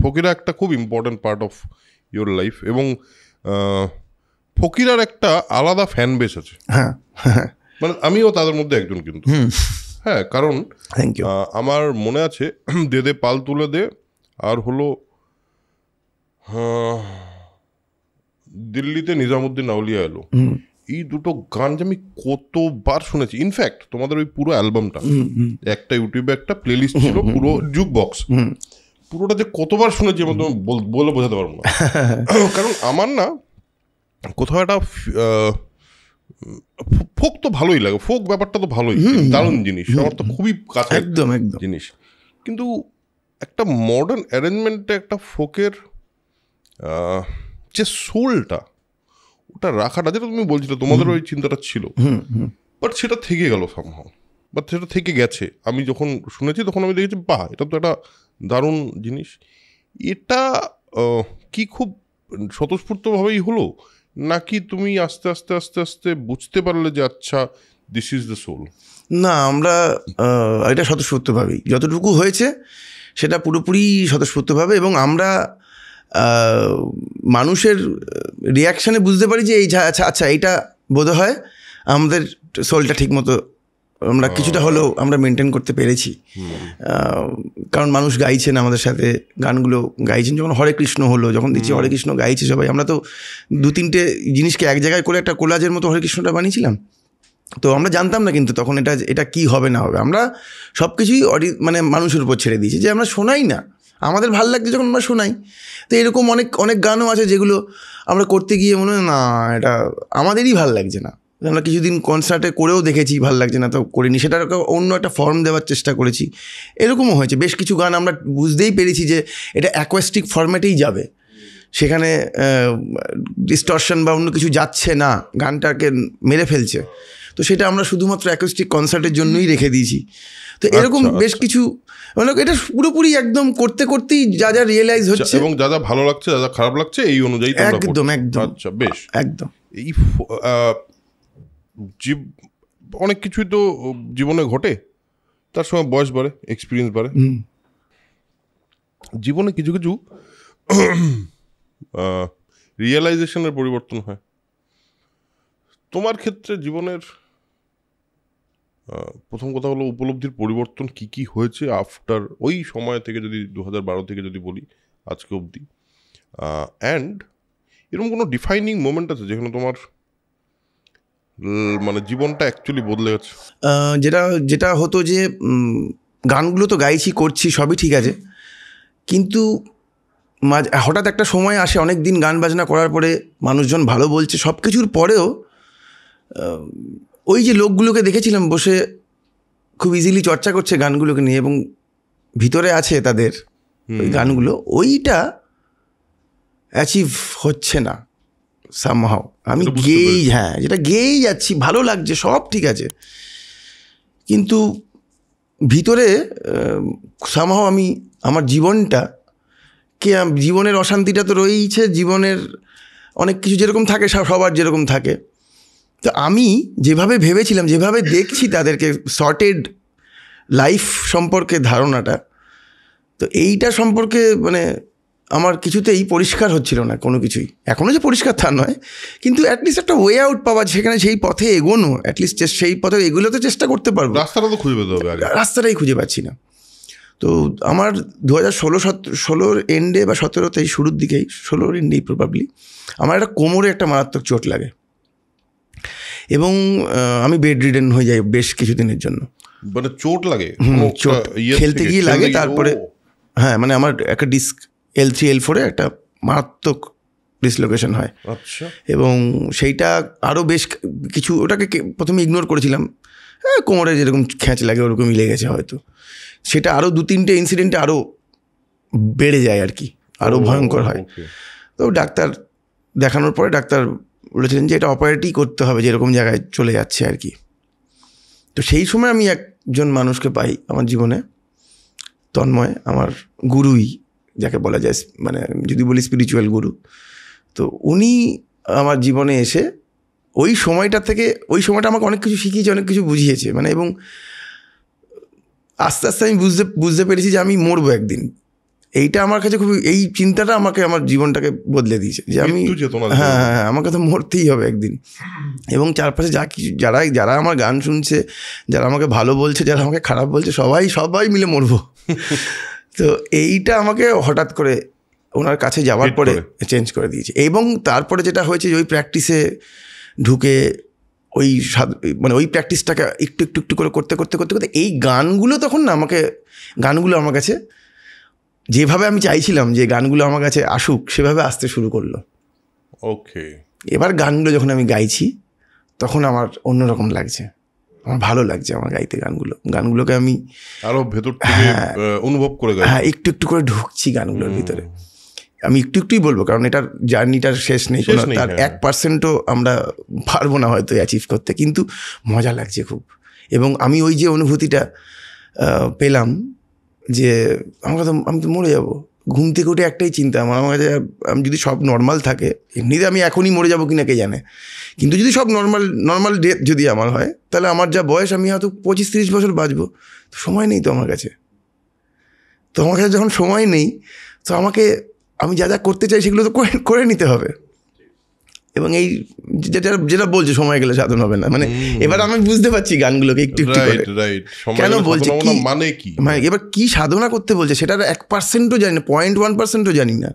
ফকিরা একটা খুব important part of your life. এবং ফকিরার একটা আলাদা ফ্যান বেস আছে, মানে আমিও তাদের মধ্যে একজন কিন্তু। হ্যাঁ, কারণ আমার মনে আছে দে দে পাল তুলে দে, আর হলো দিল্লিতে নিজামুদ্দিন আউলিয়া এলো, এই দুটো গান যে আমি কতবার শুনেছি। ইনফ্যাক্ট তোমাদের ওই পুরো অ্যালবামটা, একটা ইউটিউবে একটা প্লেলিস্ট ছিল, পুরো জুক বক্স, পুরোটা যে কতবার শুনেছি এবং তুমি বলে বোঝাতে পারবো না। কারণ আমার না কোথাও একটা ফোক তো ভালোই লাগে, ফোক ব্যাপারটা তো ভালোই, দারুণ জিনিস, আমার তো খুবই কাছে একদম একদম জিনিস। কিন্তু একটা মডার্ন অ্যারেঞ্জমেন্টে একটা ফোকের যে সোলটা, ওটা রাখাটা, যেটা তুমি বলছিলে তোমাদের ওই চিন্তাটা ছিল, বাট সেটা থেকে গেল সামহাও, বাট সেটা থেকে গেছে। আমি যখন শুনেছি তখন আমি দেখেছি বাহ, এটা তো একটা দারুণ জিনিস। এটা কি খুব স্বতঃস্ফূর্তভাবেই হলো, নাকি তুমি আস্তে আস্তে আস্তে আস্তে বুঝতে পারলে যে আচ্ছা দিস ইজ দ্য সোল? না, আমরা এটা স্বতঃস্ফূর্তভাবেই যতটুকু হয়েছে সেটা পুরোপুরি স্বতঃস্ফূর্তভাবে, এবং আমরা মানুষের রিয়াকশানে বুঝতে পারি যে এই আচ্ছা আচ্ছা এইটা বোধহয় আমাদের সোলটা ঠিক মতো আমরা কিছুটা হলেও আমরা মেনটেন করতে পেরেছি। কারণ মানুষ গাইছেন আমাদের সাথে, গানগুলো গাইছেন। যখন হরে কৃষ্ণ হলো, যখন দেখছি হরে কৃষ্ণ গাইছে সবাই, আমরা তো 2-3টে জিনিসকে এক জায়গায় করে একটা কোলাজের মতো হরে কৃষ্ণটা বানিয়েছিলাম। তো আমরা জানতাম না কিন্তু তখন এটা কি হবে না হবে, আমরা সব কিছুই মানে মানুষের উপর ছেড়ে দিয়েছি, যে আমরা শোনাই না, আমাদের ভালো লাগছে যখন আমরা শোনাই। তো এরকম অনেক অনেক গানও আছে যেগুলো আমরা করতে গিয়ে মনে হয় না, এটা আমাদেরই ভালো লাগছে না। আমরা কিছুদিন কনসার্টে করেও দেখেছি, ভালো লাগছে না, তো করিনি, সেটাকে অন্য একটা ফর্ম দেওয়ার চেষ্টা করেছি। এরকমও হয়েছে, বেশ কিছু গান আমরা বুঝতেই পেরেছি যে এটা অ্যাকোয়াস্টিক ফরম্যাটেই যাবে, সেখানে ডিস্টরশন বা অন্য কিছু যাচ্ছে না, গানটাকে মেরে ফেলছে, তো সেটা আমরা শুধুমাত্র অ্যাকোস্টিক কনসার্টের জন্যই রেখে দিয়েছি। তো এরকম বেশ কিছু, মানে এটা পুরোপুরি একদম করতে করতেই যা যা রিয়েলাইজ হচ্ছে, এবং যা যা ভালো লাগছে, যা যা খারাপ লাগছে, এই অনুযায়ী একদম একদম। আচ্ছা, বেশ, একদম। এই অনেক কিছুই তো জীবনে ঘটে, তার সময় বয়স বাড়ে, এক্সপিরিয়েন্স বাড়ে, জীবনে কিছু কিছু রিয়েলাইজেশনের পরিবর্তন হয়। তোমার ক্ষেত্রে জীবনের প্রথম কথা হলো উপলব্ধির পরিবর্তন কি কি হয়েছে আফটার ওই সময় থেকে, যদি 2012 থেকে যদি বলি আজকে অবধি, অ্যান্ড এরকম কোনো ডিফাইনিং মোমেন্ট আছে যেখানে তোমার মানে জীবনটা অ্যাকচুয়ালি বদলে গেছে? যেটা হতো যে গানগুলো তো গাইছি, করছি, সবই ঠিক আছে, কিন্তু হঠাৎ একটা সময় আসে, অনেক দিন গান বাজনা করার পরে মানুষজন ভালো বলছে, সব কিছুর পরেও ওই যে লোকগুলোকে দেখেছিলাম বসে খুব ইজিলি চর্চা করছে গানগুলোকে নিয়ে, এবং ভিতরে আছে তাদের ওই গানগুলো, ওইটা অ্যাচিভ হচ্ছে না সামহাও। আমি যেটা গেয়েই যাচ্ছি, ভালো লাগছে, সব ঠিক আছে, কিন্তু ভিতরে সামহাও আমি আমার জীবনের অশান্তিটা তো রয়েইছে, জীবনের অনেক কিছু যেরকম থাকে সবার যেরকম থাকে। তো আমি যেভাবে ভেবেছিলাম, যেভাবে দেখছি তাদেরকে সর্টেড লাইফ সম্পর্কে ধারণাটা, তো এইটা সম্পর্কে মানে আমার কিছুতেই পরিষ্কার হচ্ছিল না কোনো কিছুই। এখনও যে পরিষ্কার তা নয়, কিন্তু অ্যাটলিস্ট একটা ওয়ে আউট পাওয়া, সেখানে সেই পথে এগোনো, অ্যাটলিস্ট সেই পথে এগুলো তো চেষ্টা করতে পারবো, রাস্তাটা তো খুঁজে পেতে হবে, রাস্তাটাই খুঁজে পাচ্ছি না। তো আমার 2016 এন্ডে বা 17তেই শুরুর দিকেই, 16 এন্ডেই প্রবাবলি, আমার একটা কোমরে একটা মারাত্মক চোট লাগে, এবং আমি বেড রিডেন হয়ে যাই বেশ কিছুদিনের জন্য। মানে চোট লাগে? চোট খেলতে গিয়ে লাগে, তারপরে হ্যাঁ, মানে আমার একটা ডিস্ক L3 L4 একটা মারাত্মক ডিসলোকেশন হয়। আচ্ছা। এবং সেইটা আরও বেশ কিছু, ওটাকে প্রথমে ইগনোর করেছিলাম, হ্যাঁ কোমরে যেরকম খ্যাঁচ লাগে ওরকমই লেগেছে হয়তো, সেটা আরও 2-3টে ইনসিডেন্টে আরও বেড়ে যায় আর কি, আরও ভয়ঙ্কর হয়। তো ডাক্তার দেখানোর পরে ডাক্তার বলেছিলেন যে এটা অপারেটই করতে হবে, যেরকম জায়গায় চলে যাচ্ছে আর কি। তো সেই সময় আমি একজন মানুষকে পাই আমার জীবনে, তন্ময়, আমার গুরুই যাকে বলা যায়, মানে যদি বলি স্পিরিচুয়াল গুরু। তো উনি আমার জীবনে এসে ওই সময়টা আমাকে অনেক কিছু শিখিয়েছে, অনেক কিছু বুঝিয়েছে, মানে, এবং আস্তে আস্তে আমি বুঝতে পেরেছি যে আমি মরবো একদিন। এইটা আমার কাছে খুবই, এই চিন্তাটা আমাকে আমার জীবনটাকে বদলে দিয়েছে, যে আমি হ্যাঁ, আমাকে তো মরতেই হবে একদিন। এবং চারপাশে যারা আমার গান শুনছে, যারা আমাকে ভালো বলছে, যারা আমাকে খারাপ বলছে, সবাই মিলে মরবো। তো এইটা আমাকে হঠাৎ করে ওনার কাছে যাওয়ার পরে চেঞ্জ করে দিয়েছে। এবং তারপরে যেটা হয়েছে, ওই প্র্যাকটিসে ঢুকে মানে ওই প্র্যাকটিসটাকে একটু করে করতে এই গানগুলো তখন না গানগুলো আমার কাছে যেভাবে আমি চাইছিলাম যে গানগুলো আমার কাছে আসুক, সেভাবে আসতে শুরু করলো। ওকে। এবার গানগুলো যখন আমি গাইছি, তখন আমার অন্যরকম লাগছে, আমার ভালো লাগছে আমার গাইতে গানগুলোকে আমি আরো ভেতর থেকে অনুভব করে গাই। হ্যাঁ, একটু একটু করে ঢুকছি গানগুলোর ভিতরে। আমি একটু একটুই বলবো, কারণ এটার জার্নিটার শেষ নেই, তার 1%ও আমরা পারবো না হয়তো অ্যাচিভ করতে, কিন্তু মজা লাগছে খুব। এবং আমি ওই যে অনুভূতিটা পেলাম যে আমি তো মরে যাবো, ঘুম থেকে উঠে একটাই চিন্তা আমার কাছে, আমি যদি সব নর্মাল থাকে, এমনিতে আমি এখনই মরে যাবো কিনা কে জানে, কিন্তু যদি সব নর্মাল ডেথ যদি আমার হয়, তাহলে আমার যা বয়স আমি হয়তো 25-30 বছর বাঁচবো। তো সময় নেই তো আমার কাছে, যখন সময় নেই, তো আমি যা যা করতে চাই সেগুলো তো করে নিতে হবে। এবং এই যেটা বলছে সময় গেলে সাধন হবে না, মানে এবার আমি বুঝতে পারছি গানগুলোকে একটু একটু করে কেন বলছে, মানে কি, মানে এবার কি সাধনা করতে বলছে সেটার 1%ও জানি না, 0.1%ও জানি না,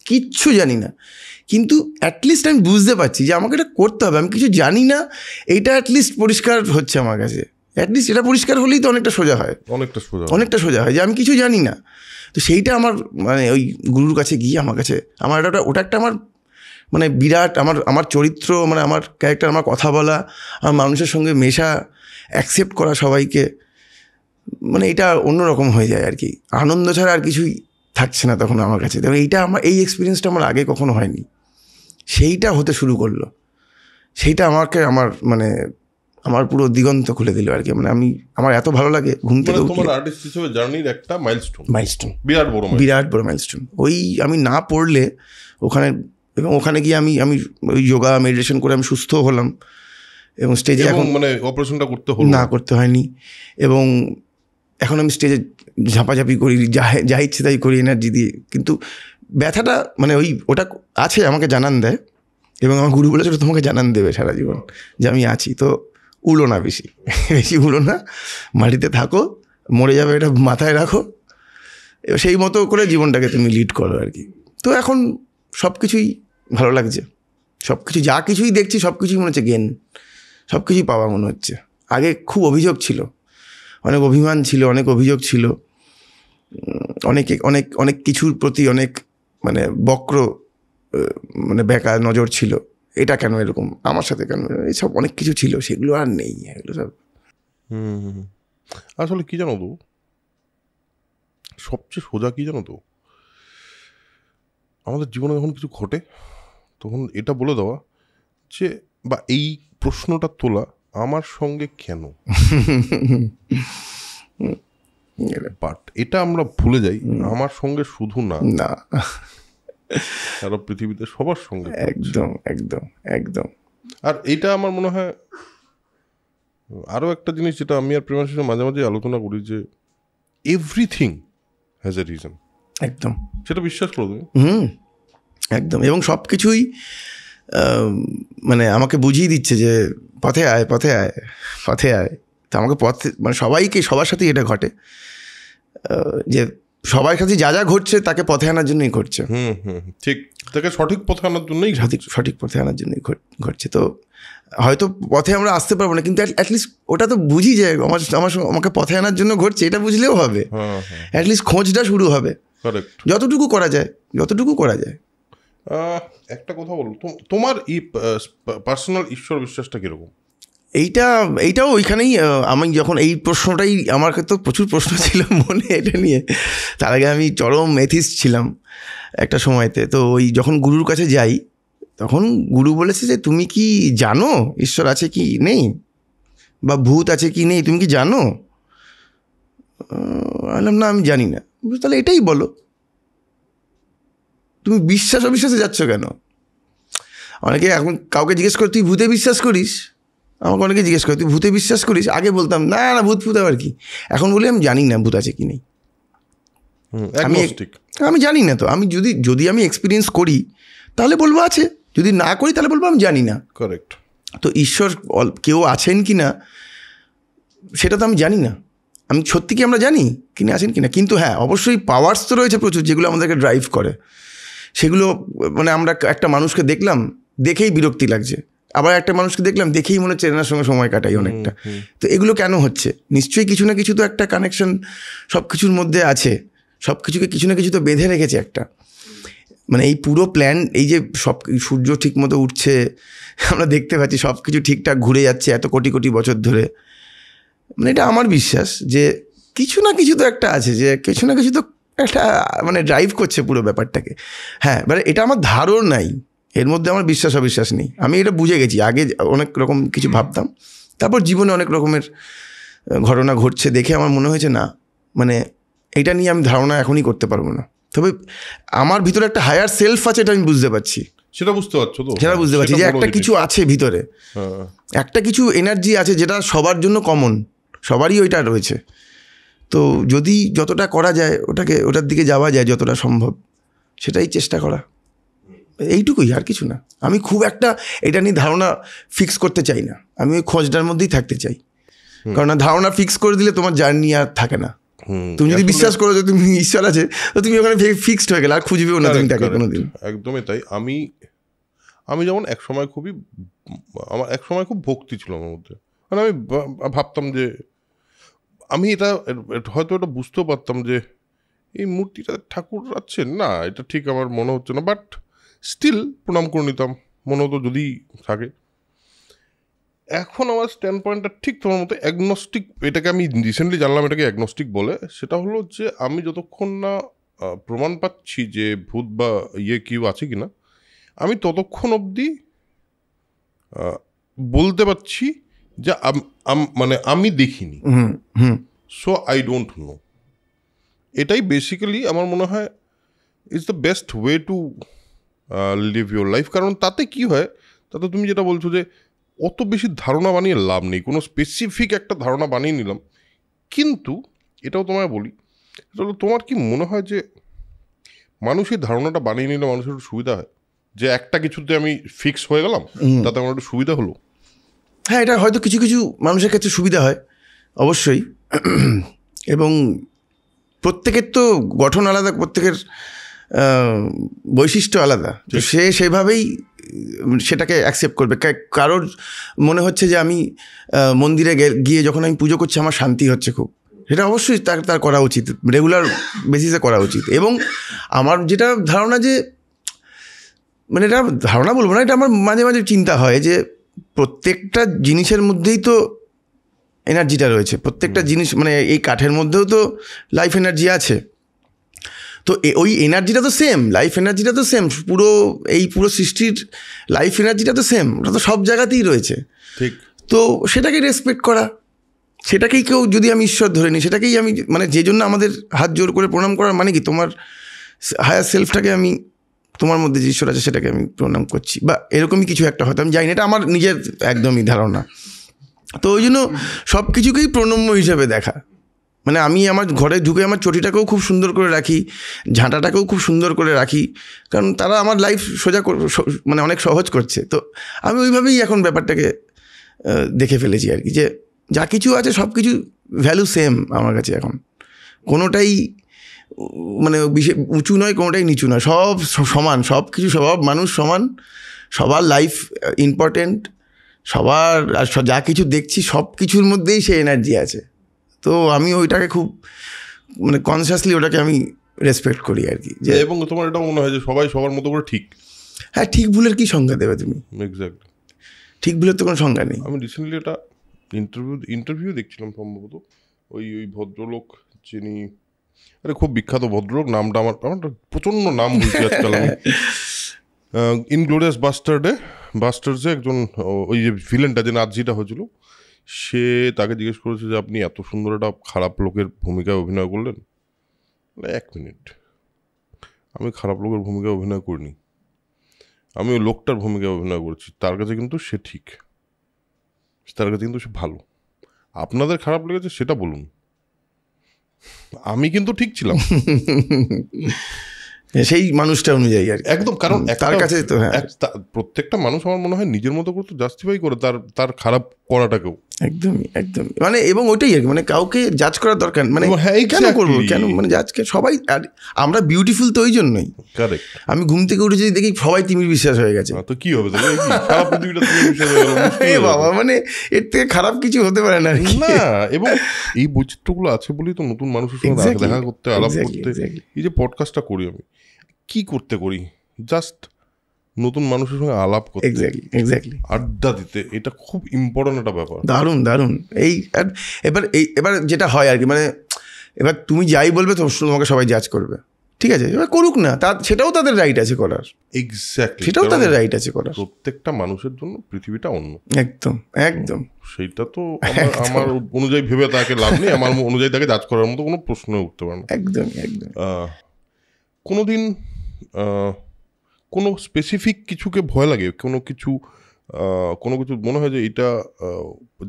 কিচ্ছু জানি না, কিন্তু অ্যাটলিস্ট আমি বুঝতে পারছি যে আমাকে এটা করতে হবে। আমি কিছু জানি না, এইটা অ্যাটলিস্ট পরিষ্কার হচ্ছে আমার কাছে, অ্যাটলিস্ট এটা পরিষ্কার হলেই তো অনেকটা সোজা হয়, অনেকটা সোজা হয় যে আমি কিছু জানি না। তো সেইটা আমার মানে ওই গুরুর কাছে গিয়ে আমার ওটা একটা আমার মানে বিরাট আমার চরিত্র, মানে আমার ক্যারেক্টার, আমার কথা বলা, আমার মানুষের সঙ্গে মেশা, অ্যাকসেপ্ট করা সবাইকে, মানে এটা অন্যরকম হয়ে যায় আর কি। আনন্দ ছাড়া আর কিছুই থাকছে না তখন আমার কাছে। তবে এই এক্সপিরিয়েন্সটা আমার আগে কখনো হয়নি, সেইটা হতে শুরু করলো, সেইটা আমার পুরো দিগন্ত খুলে দিল আর কি। মানে আমার এত ভালো লাগে ঘুম থেকে তোমার আর্টিস্ট হিসেবে জার্নির একটা মাইলস্টোন, বিরাট বড় মাইলস্টোন। ওই আমি না পড়লে ওখানে গিয়ে আমি ওই যোগা মেডিটেশন করে আমি সুস্থ হলাম, এবং স্টেজে এখন মানে অপারেশনটা করতে হয়নি, এবং এখন আমি স্টেজে ঝাঁপাঝাঁপি করি, যা ইচ্ছে তাই করি এনার্জি দিয়ে। কিন্তু ব্যথাটা মানে ওটা আছে, আমাকে জানান দেয়, এবং আমার গুরু বলেছিল তোমাকে জানান দেবে সারা জীবন যে আমি আছি। তো উড়ো না, বেশি উড়ো না, মাটিতে থাকো, মরে যাবে এটা মাথায় রাখো, সেই মতো করে জীবনটাকে তুমি লিড করো আর কি। তো এখন সব কিছুই ভালো লাগছে, সব কিছু যা কিছুই দেখছি সব কিছুই মনে হচ্ছে জ্ঞান, সব কিছুই পাওয়া মনে হচ্ছে। আগে খুব অভিযোগ ছিল, অনেক অভিমান ছিল, অনেক অভিযোগ ছিল, অনেক কিছুর প্রতি অনেক মানে বক্র মানে বেকা নজর ছিল, এটা কেন এরকম, আমার সাথে কেন, এইসব অনেক কিছু ছিল, সেগুলো আর নেই, এগুলো সব। আসলে কি জানো তো, সবচেয়ে সোজা কি জানো তো, আমাদের জীবনে যখন কিছু ঘটে তখন এটা বলে দেওয়া যে, বা এই প্রশ্নটা তোলা, আমার সঙ্গে কেন, বাট এটা আমরা ভুলে যাই, আমার সঙ্গে শুধু না, সারা পৃথিবীতে সবার সঙ্গে, একদম একদম একদম। আর এটা আমার মনে হয় আরও একটা জিনিস যেটা আমি আর প্রেমার সাথে মাঝে মাঝে আলোচনা করি, যে এভরিথিং হ্যাজ এ রিজন। একদম, সেটা বিশ্বাস করো তুমি? একদম। এবং সব কিছুই মানে আমাকে বুঝিয়ে দিচ্ছে যে পথে আয়, পথে আয়, পথে আয়। তো আমাকে মানে সবার সাথেই এটা ঘটে, যে সবার সাথে যা যা ঘটছে তাকে পথে আনার জন্যই ঘটছে। ঠিক, তাকে সঠিক পথে আনার জন্যই, সঠিক পথে আনার জন্যই ঘটছে। তো হয়তো পথে আমরা আসতে পারবো না, কিন্তু অ্যাটলিস্ট ওটা তো বুঝি যে আমাকে পথে আনার জন্য ঘটছে, এটা বুঝলেও হবে। অ্যাটলিস্ট খোঁজটা শুরু হবে, যতটুকু করা যায়। একটা কথা বলো, তোমার এই পার্সোনাল ঈশ্বর বিশ্বাসটা কিরকম? এইটাও ওইখানেই, আমি যখন এই প্রশ্নটাই, আমার তো প্রচুর প্রশ্ন ছিল মনে এটা নিয়ে। তার আগে আমি চরম এথিস্ট ছিলাম একটা সময়তে। তো যখন গুরুর কাছে যাই, তখন গুরু বলেছে যে তুমি কি জানো ঈশ্বর আছে কি নেই, বা ভূত আছে কি নেই, তুমি কি জানো? বললাম না, আমি জানি না। তাহলে এটাই বলো, তুমি অবিশ্বাসে যাচ্ছ কেন? অনেকে এখন কাউকে জিজ্ঞেস করে তুই ভূতে বিশ্বাস করিস, আমাকে অনেকে জিজ্ঞেস করে তুই ভূতে বিশ্বাস করিস। আগে বলতাম না ভূত আবার কি, এখন বলি আমি জানি না ভূত আছে কি নেই, আমি জানি না। তো আমি যদি আমি এক্সপিরিয়েন্স করি তাহলে বলবো আছে, যদি না করি তাহলে বলবো আমি জানি না। কারেক্ট। তো ঈশ্বর কেউ আছেন কি না সেটা তো আমি জানি না, আমি সত্যি কি আমরা জানি কিনা আছেন কিনা। কিন্তু হ্যাঁ, অবশ্যই পাওয়ার্স তো রয়েছে প্রচুর, যেগুলো আমাদেরকে ড্রাইভ করে। সেগুলো মানে আমরা একটা মানুষকে দেখলাম, দেখেই বিরক্তি লাগছে, আবার একটা মানুষকে দেখলাম দেখেই মনে হচ্ছে এনার সঙ্গে সময় কাটাই অনেকটা। তো এগুলো কেন হচ্ছে? নিশ্চয়ই কিছু না কিছু তো একটা কানেকশন সব কিছুর মধ্যে আছে, সব কিছুকে কিছু না কিছু তো বেঁধে রেখেছে একটা। মানে এই পুরো প্ল্যান, এই যে সব সূর্য ঠিক মতো উঠছে, আমরা দেখতে পাচ্ছি সব কিছু ঠিকঠাক ঘুরে যাচ্ছে এত কোটি কোটি বছর ধরে, মানে এটা আমার বিশ্বাস যে কিছু না কিছু তো একটা আছে, যে কিছু না কিছু তো একটা মানে ড্রাইভ করছে পুরো ব্যাপারটাকে। হ্যাঁ, মানে এটা আমার ধারণা নাই, এর মধ্যে আমার বিশ্বাস অবিশ্বাস নেই, আমি এটা বুঝে গেছি। আগে অনেক রকম কিছু ভাবতাম, তারপর জীবনে অনেক রকমের ঘটনা ঘটছে দেখে আমার মনে হয়েছে না, মানে এটা নিয়ে আমি ধারণা এখনই করতে পারবো না। তবে আমার ভিতরে একটা হায়ার সেলফ আছে, এটা আমি বুঝতে পারছি। সেটা বুঝতে পারছো তো? সেটা বুঝতে পারছি যে একটা কিছু আছে ভিতরে, একটা কিছু এনার্জি আছে যেটা সবার জন্য কমন, সবারই ওইটা রয়েছে। তো যদি যতটা করা যায় ওটার দিকে যাওয়া যায় যতটা সম্ভব, সেটাই চেষ্টা করা, এইটুকুই, আর কিছু না। আমি খুব একটা এটা নিয়ে ধারণা ফিক্স করতে চাই না, আমি ওই খোঁজটার মধ্যেই থাকতে চাই। কারণ ধারণা ফিক্স করে দিলে তোমার জার্নি আর থাকে না। তুমি যদি বিশ্বাস করো যে তুমি ঈশ্বর আছে, তো তুমি ওখানে ফিক্সড হয়ে গেলে, আর খুঁজবেও না তুমি তাকে কোনোদিন। একদমই তাই। আমি যেমন আমার এক সময় খুব ভক্তি ছিল আমার মধ্যে, মানে আমি ভাবতাম যে আমি এটা হয়তো এটা বুঝতেও পারতাম যে এই মূর্তিটা ঠাকুর আছেন না, এটা ঠিক আমার মনে হচ্ছে না, বাট স্টিল প্রণাম করে নিতাম, মনে হতো যদি থাকে। এখন আমার স্ট্যান্ড পয়েন্টটা ঠিক তোমার মতো অ্যাগনস্টিক, এটাকে আমি রিসেন্টলি জানলাম এটাকে অ্যাগনস্টিক বলে। সেটা হলো যে আমি যতক্ষণ না প্রমাণ পাচ্ছি যে ভূত বা কেউ আছে কিনা, আমি ততক্ষণ অবধি বলতে পারছি যে মানে আমি দেখিনি, সো আই ডোন্ট নো। এটাই বেসিক্যালি আমার মনে হয় is the best way to live your life. কারণ তাতে কি হয়, তাতে তুমি যেটা বলছো যে অত বেশি ধারণা বানিয়ে লাভ নেই, কোনো স্পেসিফিক একটা ধারণা বানিয়ে নিলাম। কিন্তু এটাও তোমায় বলি, এটা হলো তোমার কি মনে হয় যে মানুষের ধারণাটা বানিয়ে নিলে মানুষের একটু সুবিধা হয়, যে একটা কিছুতে আমি ফিক্স হয়ে গেলাম, তাতে আমার একটু সুবিধা হলো? হ্যাঁ, এটা হয়তো কিছু কিছু মানুষের ক্ষেত্রে সুবিধা হয় অবশ্যই, এবং প্রত্যেকের তো গঠন আলাদা, প্রত্যেকের বৈশিষ্ট্য আলাদা, তো সে সেভাবেই সেটাকে অ্যাকসেপ্ট করবে। কারোর মনে হচ্ছে যে আমি মন্দিরে গিয়ে যখন আমি পুজো করছি আমার শান্তি হচ্ছে খুব, সেটা অবশ্যই তার করা উচিত, রেগুলার বেসিসে করা উচিত। এবং আমার যেটা ধারণা, যে মানে এটা ধারণা বলবো না, এটা আমার মাঝে মাঝে চিন্তা হয় যে প্রত্যেকটা জিনিসের মধ্যেই তো এনার্জিটা রয়েছে, প্রত্যেকটা জিনিস, মানে এই কাঠের মধ্যেও তো লাইফ এনার্জি আছে, তো ওই এনার্জিটা তো সেম, লাইফ এনার্জিটা তো সেম, পুরো সৃষ্টির লাইফ এনার্জিটা তো সেম, ওটা তো সব জায়গাতেই রয়েছে। ঠিক, তো সেটাকে রেসপেক্ট করা, সেটাকেই কেউ যদি আমি ঈশ্বর ধরে নিই, সেটাকেই আমি, মানে যে জন্য আমাদের হাত জোর করে প্রণাম করার মানে কি, তোমার হায়ার সেলফটাকে আমি, তোমার মধ্যে যে ঈশ্বর আছে সেটাকে আমি প্রণাম করছি, বা এরকমই কিছু একটা, হয়তো আমি জানি না, এটা আমার নিজের একদমই ধারণা। তো ওই জন্য সব কিছুকেই প্রণম্য হিসেবে দেখা, মানে আমি আমার ঘরে ঢুকে আমার চটিটাকেও খুব সুন্দর করে রাখি, ঝাঁটাটাকেও খুব সুন্দর করে রাখি, কারণ তারা আমার লাইফ সোজা মানে অনেক সহজ করছে। তো আমি ওইভাবেই এখন ব্যাপারটাকে দেখে ফেলেছি আর কি, যে যা কিছু আছে সব কিছু ভ্যালু সেম আমার কাছে এখন, কোনোটাই মানে উঁচু নয়, কোনোটাই নিচু নয়, সব সমান, সব কিছু, সব মানুষ সমান, সবার লাইফ ইম্পর্টেন্ট, সবার যা কিছু দেখছি সব কিছুর মধ্যেই সেই এনার্জি আছে। তো আমি ওইটাকে খুব মানে কনসিয়াসলি ওটাকে আমি রেসপেক্ট করি আর কি। যে এবং তোমার এটাও মনে হয় যে সবাই সবার মতো করে ঠিক? হ্যাঁ, ঠিক ভুলের কি সংজ্ঞা দেবে তুমি? এক্স্যাক্টলি, ঠিক ভুলের তো কোনো সংজ্ঞা নেই। আমি রিসেন্টলি একটা ইন্টারভিউ দেখছিলাম, সম্ভবত ওই ভদ্রলোক, যিনি খুব বিখ্যাত ভদ্রলোক, নামটা আমার প্রচণ্ড নাম বলছি আজকাল আমি, ইনগ্লোরিয়াস বাস্টার্সে একজন ওই যে ভিলেনটা, যে নাজিটা হয়েছিল, সে তাকে জিজ্ঞেস করেছে যে আপনি এত সুন্দর একটা খারাপ লোকের ভূমিকায় অভিনয় করলেন। এক মিনিট, আমি খারাপ লোকের ভূমিকায় অভিনয় করিনি, আমি ওই লোকটার ভূমিকায় অভিনয় করেছি। তার কাছে কিন্তু সে ঠিক, তার কাছে কিন্তু সে ভালো। আপনাদের খারাপ লেগেছে সেটা বলুন, আমি কিন্তু ঠিক ছিলাম সেই মানুষটা অনুযায়ী আর একদম। কারণ তার কাছে তো প্রত্যেকটা মানুষ আমার মনে হয় নিজের মতো করে তো জাস্টিফাই করে তার খারাপ করাটাকেও। একদমই একদমই, মানে এবং ওইটাই আর কি, মানে কাউকে জাজ করার দরকার, মানে কেন করবো, কেন, মানে জাজকে সবাই, আমরা বিউটিফুল তো ওই জন্যই। কারেক্ট। আমি ঘুম থেকে উঠে যদি দেখি সবাই তিমির বিশ্বাস হয়ে গেছে, তো কি হবে, বাবা, মানে এর থেকে খারাপ কিছু হতে পারে না না। এবং এই বৈচিত্র্যগুলো আছে বলেই তো নতুন মানুষের সঙ্গে দেখা করতে, আলাপ করতে, এই যে পডকাস্টটা করি আমি, কি করতে করি, জাস্ট নতুন মানুষের সঙ্গে আলাপ করতে, এক্স্যাক্টলি আড্ডা দিতে, এটা খুব ইম্পর্টেন্ট একটা ব্যাপার। দারুণ এই এবার যেটা হয় আর কি, মানে এবার তুমি যাই বলবে তোমাকে সবাই জাজ করবে, ঠিক আছে, এবার করুক না, সেটাও তাদের রাইট আছে করার, এক্স্যাক্টলি সেটাও তাদের রাইট আছে করার। প্রত্যেকটা মানুষের জন্য পৃথিবীটা অন্য, একদম সেইটা তো আমার অনুযায়ী ভেবে তাকে লাভ নেই, আমার অনুযায়ী তাকে জাজ করার মতো কোনো প্রশ্ন উঠতে পারে না। একদম কোনোদিন কোনো স্পেসিফিক কিছুকে ভয় লাগে, কোনো কিছু মনে হয় যে এটা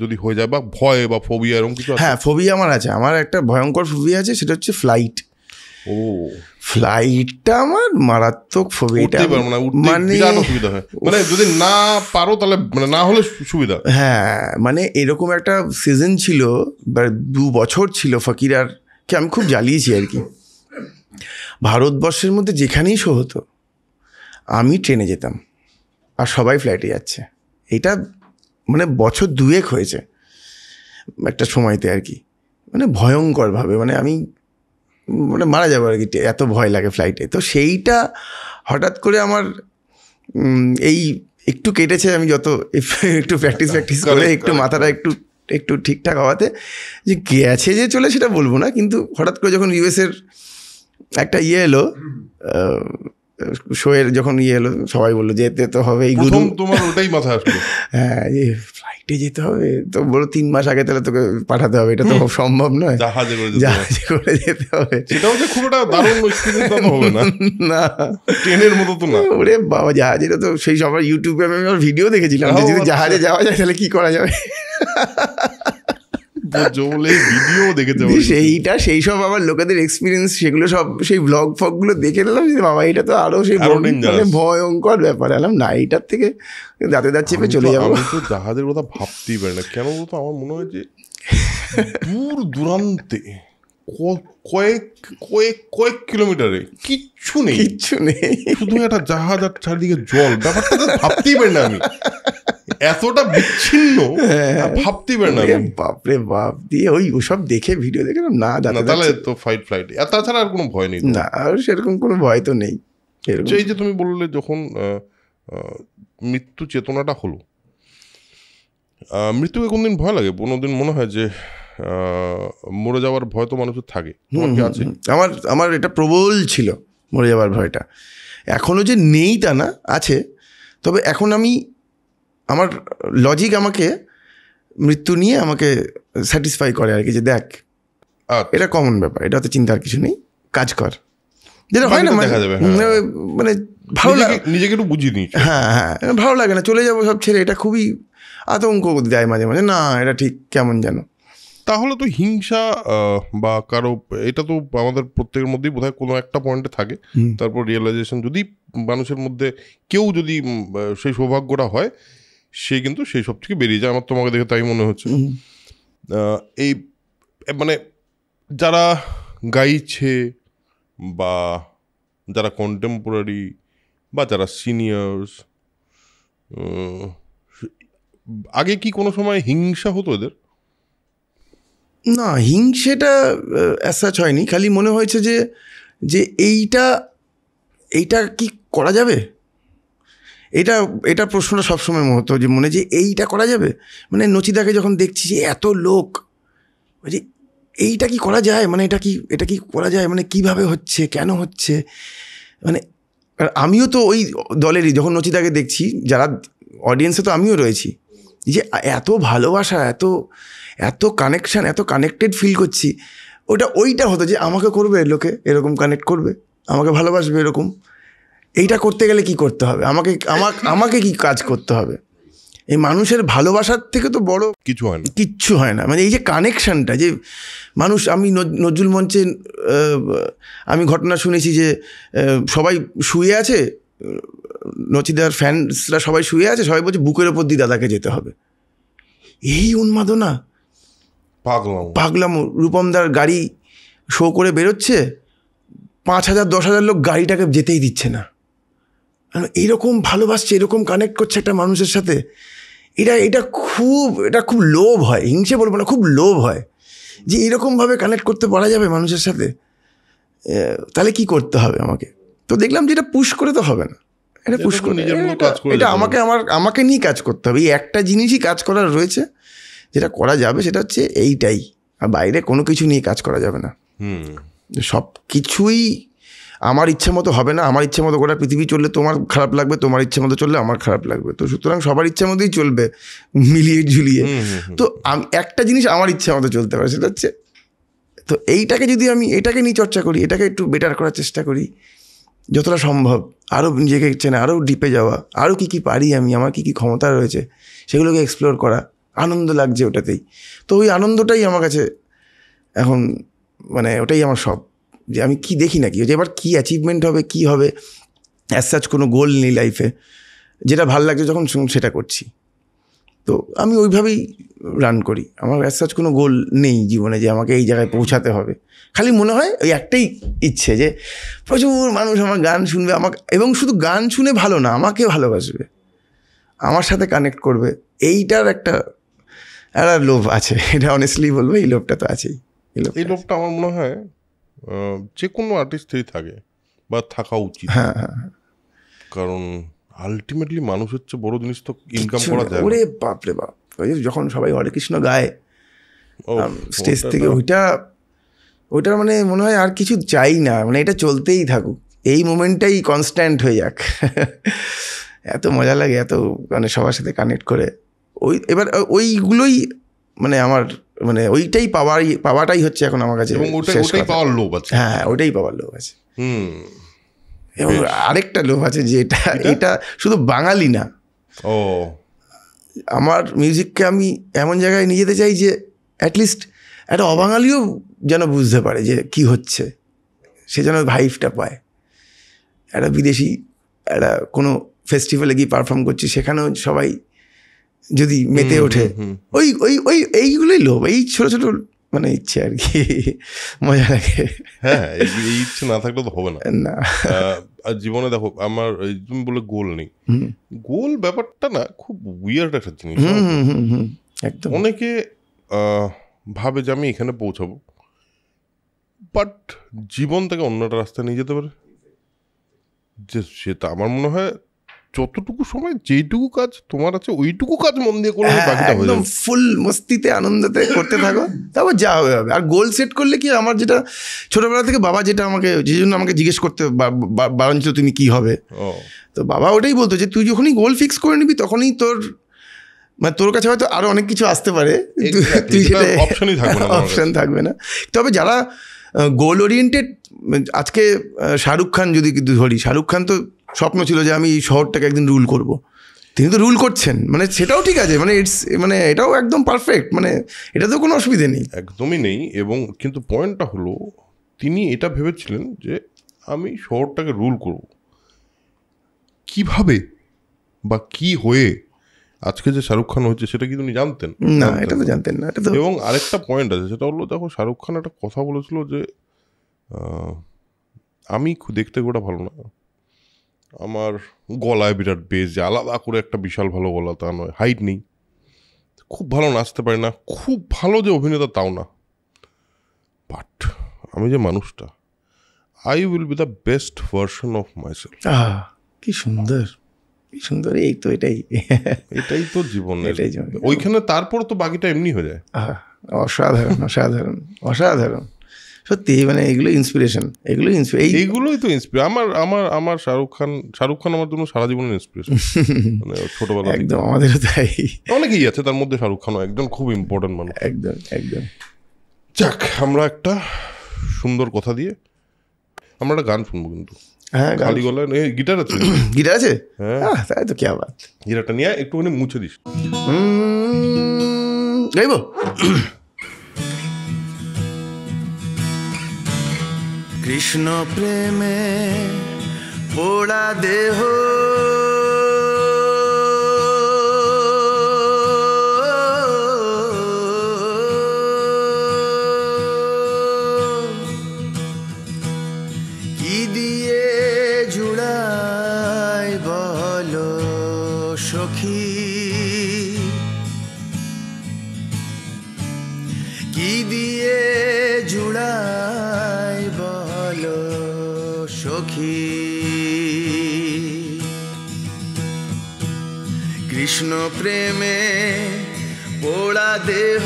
যদি হয়ে যায়, বা ভয় বা ফোবিয়া এরকম কিছু? হ্যাঁ, ফোবিয়া আমার আছে, আমার একটা ভয়ঙ্কর ফোবিয়া আছে, সেটা হচ্ছে ফ্লাইট। ফ্লাইটটা আমার মারাত্মক ফোবিয়া, মানে যদি না পারো তাহলে মানে না হলে সুবিধা। হ্যাঁ, মানে এরকম একটা সিজন ছিল, 2 বছর ছিল ফকিরারকে আমি খুব জ্বালিয়েছি আর কি। ভারতবর্ষের মধ্যে যেখানেই শো হতো আমি ট্রেনে যেতাম, আর সবাই ফ্লাইটে যাচ্ছে। এটা মানে বছর 2 হয়েছে একটা সময়তে আর কি, মানে ভয়ঙ্করভাবে, মানে আমি মানে মারা যাবো আর কি, এত ভয় লাগে ফ্লাইটে। তো সেইটা হঠাৎ করে আমার এই একটু কেটেছে, আমি যত একটু প্র্যাকটিস করে একটু মাথাটা একটু ঠিকঠাক হওয়াতে, যে গেছে যে চলে সেটা বলবো না, কিন্তু হঠাৎ করে যখন ইউএসের একটা এলো, শোয়ের যখন এলো, সবাই বললো যেতে তো হবে, এই গুরু তোমার ওটাই মাথায় আসলো, হ্যাঁ ফ্লাইটে যেতে হবে, তো বলো 3 মাস আগে তাহলে তোকে পাঠাতে হবে, এটা তো সম্ভব নয়, জাহাজে করে যেতে হবে। সেটাও যে খুব একটা দারুণ এক্সপেরিয়েন্স হবে না, না ট্রেনের মতো তো না। ওরে বাবা, জাহাজের তো সেই সবার ইউটিউবে আমি ভিডিও দেখেছিলাম, যদি জাহাজে যাওয়া যায় তাহলে কি করা যাবে, ভিডিও দেখেছে সেইটা, সেই সব আমার লোকেদের এক্সপিরিয়েন্স, সেগুলো সব সেই ব্লগ ফগগুলো দেখে নিলাম যে বাবা এটা তো আরো সেই মানে ভয়ঙ্কর ব্যাপার। এলাম না, এইটার থেকে দাঁতে দাঁত চেপে চলে যাবো। আমি তো জাহাজের কথা ভাবতেই পারি না, কেন বলতো আমার মনে হয় যে দূর দূরান্তে কয়েক কিলোমিটারে কিচ্ছু নেই, শুধু একটা জাহাজ আর চারিদিকে জল, ব্যাপারটা ভাবতেই পারি না আমি, এতটা বিচ্ছিন্ন ভাবতেই পারি না। বাপরে বাপ, দিয়ে ওসব দেখে ভিডিও দেখে না, তাহলে তো ফ্লাইট তাছাড়া আর কোনো ভয় নেই না, আর সেরকম কোনো ভয় তো নেই। এই যে তুমি বললে যখন মৃত্যু চেতনাটা হলো, মৃত্যুকে কোনদিন ভয় লাগে? কোনোদিন মনে হয় যে মরে যাওয়ার ভয় তো মানুষের থাকে, আছে? আমার এটা প্রবল ছিল মরে যাওয়ার ভয়টা, এখনো যে নেই তা না, আছে। তবে এখন আমার লজিক আমাকে মৃত্যু নিয়ে আমাকে স্যাটিসফাই করে আর কি, যে দেখ এটা কমন ব্যাপার, এটা তো চিন্তার কিছু নেই, কাজ কর, যেটা হয় না মানে ভালো লাগে, নিজেকে একটু বুঝিয়ে দিই। হ্যাঁ, ভালো লাগে না, চলে যাবো সব ছেড়ে, এটা খুবই আতঙ্ক দেয় মাঝে মাঝে, না এটা ঠিক কেমন যেন। তাহলে তো হিংসা বা কারো, এটা তো আমাদের প্রত্যেকের মধ্যেই বোধহয় কোনো একটা পয়েন্টে থাকে, তারপর রিয়েলাইজেশন, যদি মানুষের মধ্যে কেউ যদি সেই সৌভাগ্যটা হয়, সে কিন্তু সেই সব থেকে বেরিয়ে যায়। আমার তোমাকে দেখে তাই মনে হচ্ছে। এই মানে যারা গাইছে বা যারা কন্টেম্পোরারি বা যারা সিনিয়র্স, আগে কি কোনো সময় হিংসা হতো এদের? না, হিংসেটা অ্যাসাচ হয়নি, খালি মনে হয়েছে যে এইটা কি করা যাবে, এটা প্রশ্নটা সবসময় হতো যে মনে, যে এইটা করা যাবে, মানে নচিদাকে যখন দেখছি যে এত লোক, যে এইটা কি করা যায়, মানে এটা কি করা যায়, মানে কিভাবে হচ্ছে, কেন হচ্ছে, মানে আমিও তো ওই দলেরই, যখন নচিদাকে দেখছি, যারা অডিয়েন্সে তো আমিও রয়েছি, যে এত ভালোবাসা, এত কানেকশান, এত কানেক্টেড ফিল করছি, ওইটা হতো যে আমাকে করবে লোকে, এরকম কানেক্ট করবে, আমাকে ভালোবাসবে এরকম, এইটা করতে গেলে কি করতে হবে, আমাকে কি কাজ করতে হবে, এই মানুষের ভালোবাসার থেকে তো বড় কিচ্ছু হয় না। মানে এই যে কানেকশানটা, যে মানুষ, আমি নজরুল মঞ্চে আমি ঘটনা শুনেছি যে সবাই শুয়ে আছে, নচিদার ফ্যান্সরা সবাই শুয়ে আছে, সবাই বলছে বুকের ওপর দিয়ে দাদাকে যেতে হবে, এই উন্মাদনা, পাগলাম। রূপমদার গাড়ি শো করে বেরোচ্ছে, 5,000 10,000 লোক গাড়িটাকে যেতেই দিচ্ছে না, এরকম ভালোবাসছে, এরকম কানেক্ট করছে একটা মানুষের সাথে, এটা খুব লোভ হয়, হিংসে বলবো না, খুব লোভ হয় যে এরকমভাবে কানেক্ট করতে পারা যাবে মানুষের সাথে, তাহলে কি করতে হবে আমাকে, তো দেখলাম যে এটা পুশ করে তো হবে না, এটা পুশ করে এটা আমাকে নিয়ে কাজ করতে হবে। এই একটা জিনিসই কাজ করার রয়েছে, যেটা করা যাবে সেটা হচ্ছে এইটাই, আর বাইরে কোনো কিছু নিয়ে কাজ করা যাবে না। সব কিছুই আমার ইচ্ছে মতো হবে না, আমার ইচ্ছে মতো গোটা পৃথিবী চললে তোমার খারাপ লাগবে, তোমার ইচ্ছে মতো চললে আমার খারাপ লাগবে। তো সুতরাং সবার ইচ্ছে মতোই চলবে, মিলিয়ে ঝুলিয়ে। তো আমি একটা জিনিস আমার ইচ্ছে মতো চলতে পারে, সেটা হচ্ছে তো এইটাকে যদি আমি এটাকে নিয়ে চর্চা করি, এটাকে একটু বেটার করার চেষ্টা করি যতটা সম্ভব, আরও নিজেকে চেনা, আরও ডিপে যাওয়া, আরও কী কী পারি আমি, আমার কী কী ক্ষমতা রয়েছে সেগুলোকে এক্সপ্লোর করা, আনন্দ লাগছে ওটাতেই। তো ওই আনন্দটাই আমার কাছে এখন মানে ওটাই আমার সব, যে আমি কি দেখি না কি যে এবার কী অ্যাচিভমেন্ট হবে, কী হবে, অ্যাজ সাচ কোনো গোল নেই লাইফে, যেটা ভালো লাগছে যখন সেটা করছি। তো আমি ওইভাবেই রান করি, আমার অ্যাজ সাচ কোনো গোল নেই জীবনে যে আমাকে এই জায়গায় পৌঁছাতে হবে। খালি মনে হয় ওই একটাই ইচ্ছে যে প্রচুর মানুষ আমার গান শুনবে, আমাকে, এবং শুধু গান শুনে ভালো না, আমাকে ভালোবাসবে, আমার সাথে কানেক্ট করবে, এইটার একটা লোভ আছে। এটা অনেস্টলি বলবো, এই লোভটা তো আছেই। এই লোভটা আমার মনে হয় যে কোনো আর্টিস্টেরই থাকে বা থাকা উচিত। হ্যাঁ, কারণ আলটিমেটলি মানুষের চেয়ে বড় জিনিস তো ইনকাম করা যায়। ওরে বাপরে বাপ, যখন সবাই হরে কৃষ্ণ গায় স্টেজ থেকে, ওইটার মানে মনে হয় আর কিছু চাই না, মানে এটা চলতেই থাকুক, এই মোমেন্টটাই কনস্ট্যান্ট হয়ে যাক। এত মজা লাগে, এত মানে সবার সাথে কানেক্ট করে, এবার ওইগুলোই মানে আমার মানে ওইটাই পাওয়াটাই হচ্ছে এখন আমার কাছে ওটাই পাওয়ার লোভ আছে। হ্যাঁ, ওটাই পাওয়ার লোভ আছে। এবং আরেকটা লোভ আছে যে এটা শুধু বাঙালি না, আমার মিউজিককে আমি এমন জায়গায় নিয়ে যেতে চাই যে অ্যাটলিস্ট একটা অবাঙালিও যেন বুঝতে পারে যে কি হচ্ছে, সে যেন ভাইভটা পায়। একটা বিদেশি একটা কোনো ফেস্টিভ্যালে গিয়ে পারফর্ম করছি, সেখানেও সবাই যদি মেতে ওঠে, এইগুলোই লোভ, এই ছোটো ছোটো মানে ইচ্ছে আর কি, মজা লাগে। হ্যাঁ, এই ইচ্ছে না থাকলে তো হবে না। আর জীবনে দেখো আমার তুমি বলে গোল নেই, গোল ব্যাপারটা না খুব উইয়ার্ড একটা জিনিস। একদম। অনেকে ভাবে যে আমি এখানে পৌঁছাবো, বাট জীবন থেকে অন্য একটা রাস্তায় নিয়ে যেতে পারে, যে সেটা আমার মনে হয় যতটুকু সময় যেইটুকু কাজ তোমার আছে ওইটুকু কাজ মন দিয়ে করলে বাকিটা হয়ে যাবে। ফুল মস্তিতে আনন্দতে করতে থাকো, তারপর যা হবে হবে। আর গোল সেট করলে কি, আমার যেটা ছোটবেলা থেকে বাবা যেটা আমাকে, যে জন্য আমাকে জিজ্ঞেস করতে বারণ ছিল তুমি কি হবে, তো বাবা ওটাই বলতো যে তুই যখনই গোল ফিক্স করে নিবি তখনই তোর কাছে হয়তো আরো অনেক কিছু আসতে পারে, তুই সেটা অপশন থাকবে না। তবে যারা গোল ওরিয়েন্টেড, আজকে শাহরুখ খান যদি ধরি, শাহরুখ খান তো স্বপ্ন ছিল যে আমি এই শহরটাকে একদিন রুল করব, তিনি তো রুল করছেন, মানে সেটাও ঠিক আছে, মানে এটাও একদম পারফেক্ট, মানে এটা তো কোনো অসুবিধা নেই, একদমই নেই। এবং কিন্তু পয়েন্টটা হলো তিনি এটা ভেবেছিলেন যে আমি শহরটাকে রুল করব, কিভাবে বা কি হয়ে আজকে যে শাহরুখ খান হচ্ছে সেটা কি তুমি জানতেন? না, এটা তো জানতেন না। এবং আরেকটা পয়েন্ট আছে, সেটা হলো দেখো শাহরুখ খান একটা কথা বলেছিল যে আমি দেখতে গোটা ভালো না, আমার গলায় বিরাট বেশ, যে আলাদা করে একটা বিশাল ভালো গলা তা নয়, হাইট নেই, খুব ভালো নাচতে পারি না, খুব ভালো যে অভিনেতা তাও না, বাট আমি যে মানুষটা, I will be the best version of myself. কি সুন্দর, কি সুন্দর, এটাই তো জীবন। ওইখানে তারপর তো বাকিটা এমনি হয়ে যায়। অসাধারণ, অসাধারণ, অসাধারণ, সত্যি, মানে এগুলো ইন্সপিরেশন, এইগুলোই তো ইন্সপিরেশন। আমার শাহরুখ খান আমার জন্য সারা জীবনের ইন্সপিরেশন, মানে ছোটবেলা একদম। আমাদেরও তাই, অনেকেই আছে, তার মধ্যে শাহরুখ খানও একজন খুব ইম্পর্টেন্ট মানুষ। একদম একদম। যাক, আমরা একটা সুন্দর কথা দিয়ে আমরা একটা গান শুনবো, কিন্তু হ্যাঁ, খালি গলায়। গিটার আছে? গিটার আছে? হ্যাঁ, তাই তো, কি বাত। গিটারটা নিয়ে একটুখানি মুছে দিস। গাইবো? কৃষ্ণ প্রেমে পোড়া দেহ, কি দিয়ে জুড়াই বলো সখী, কি দিয়ে জুড়াই বলো সখী। কৃষ্ণ প্রেমে পোড়া দেহ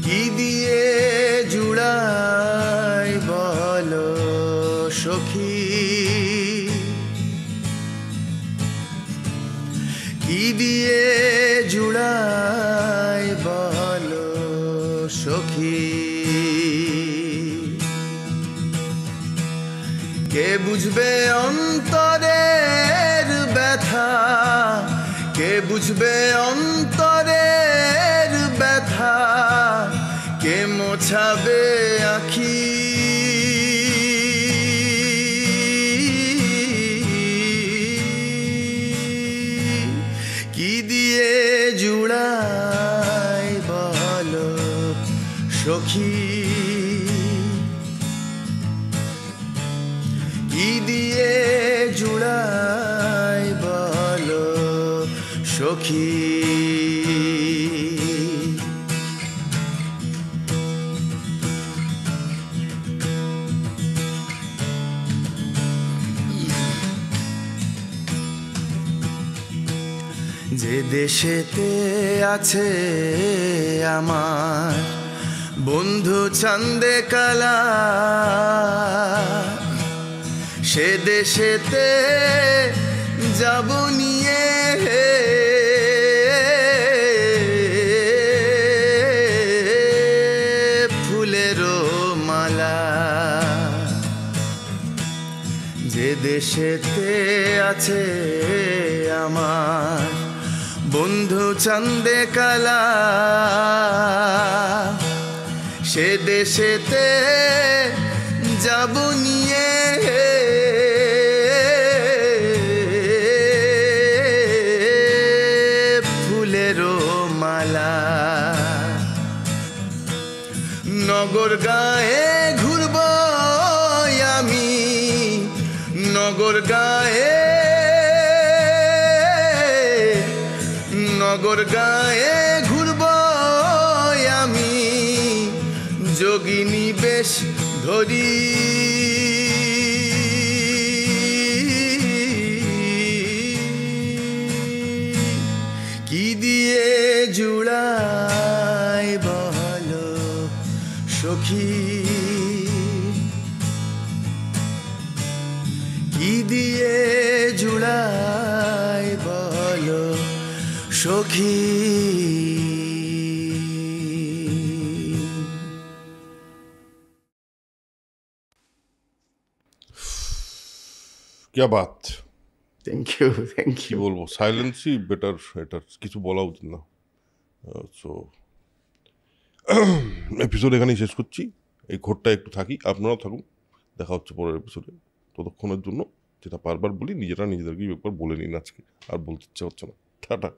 কি দিয়ে জুড়াই বলো সখী, কি দিয়ে জুড়াই বলো সখী। কে বুঝবে অন্তরের ব্যথা, কে বুঝবে অন্তরের ব্যথা, কে মোছাবে আখি। কি দিয়ে জুড়াই বলো সখী, কি দিয়ে জুড়াই বলো সখী। যে দেশেতে আছে আমার বন্ধু চান্দে কালা, সে দেশেতে যাব নিয়ে ফুলেরও মালা। যে দেশেতে আছে আমার বন্ধু চান্দে কালা, সে দেশেতে যাব নিয়ে ফুলেরও মালা। নগর গায়ে ঘুরব আমি, নগর গায়ে, নগর গায়ে ঘুরব আমি যোগিনী বেশ ধরি। কি দিয়ে জুড়াই বলো সখী, কি দিয়ে জুড়াই বলো সখী। क्या बात, থ্যাংক ইউ, থ্যাংক কি ইউ। বলবো, সাইলেন্সই বেটার, এটার কিছু বলা উচিত না। সো এপিসোড এখানেই শেষ করছি। এই ঘোরটা একটু থাকি, আপনারাও থাকুন। দেখা হচ্ছে পরের এপিসোডে। ততক্ষণের জন্য যেটা বারবার বলি, নিজেরা নিজেদেরকে একবার বলে নিন আজকে, আর বলতে ইচ্ছা হচ্ছে না। টাটা।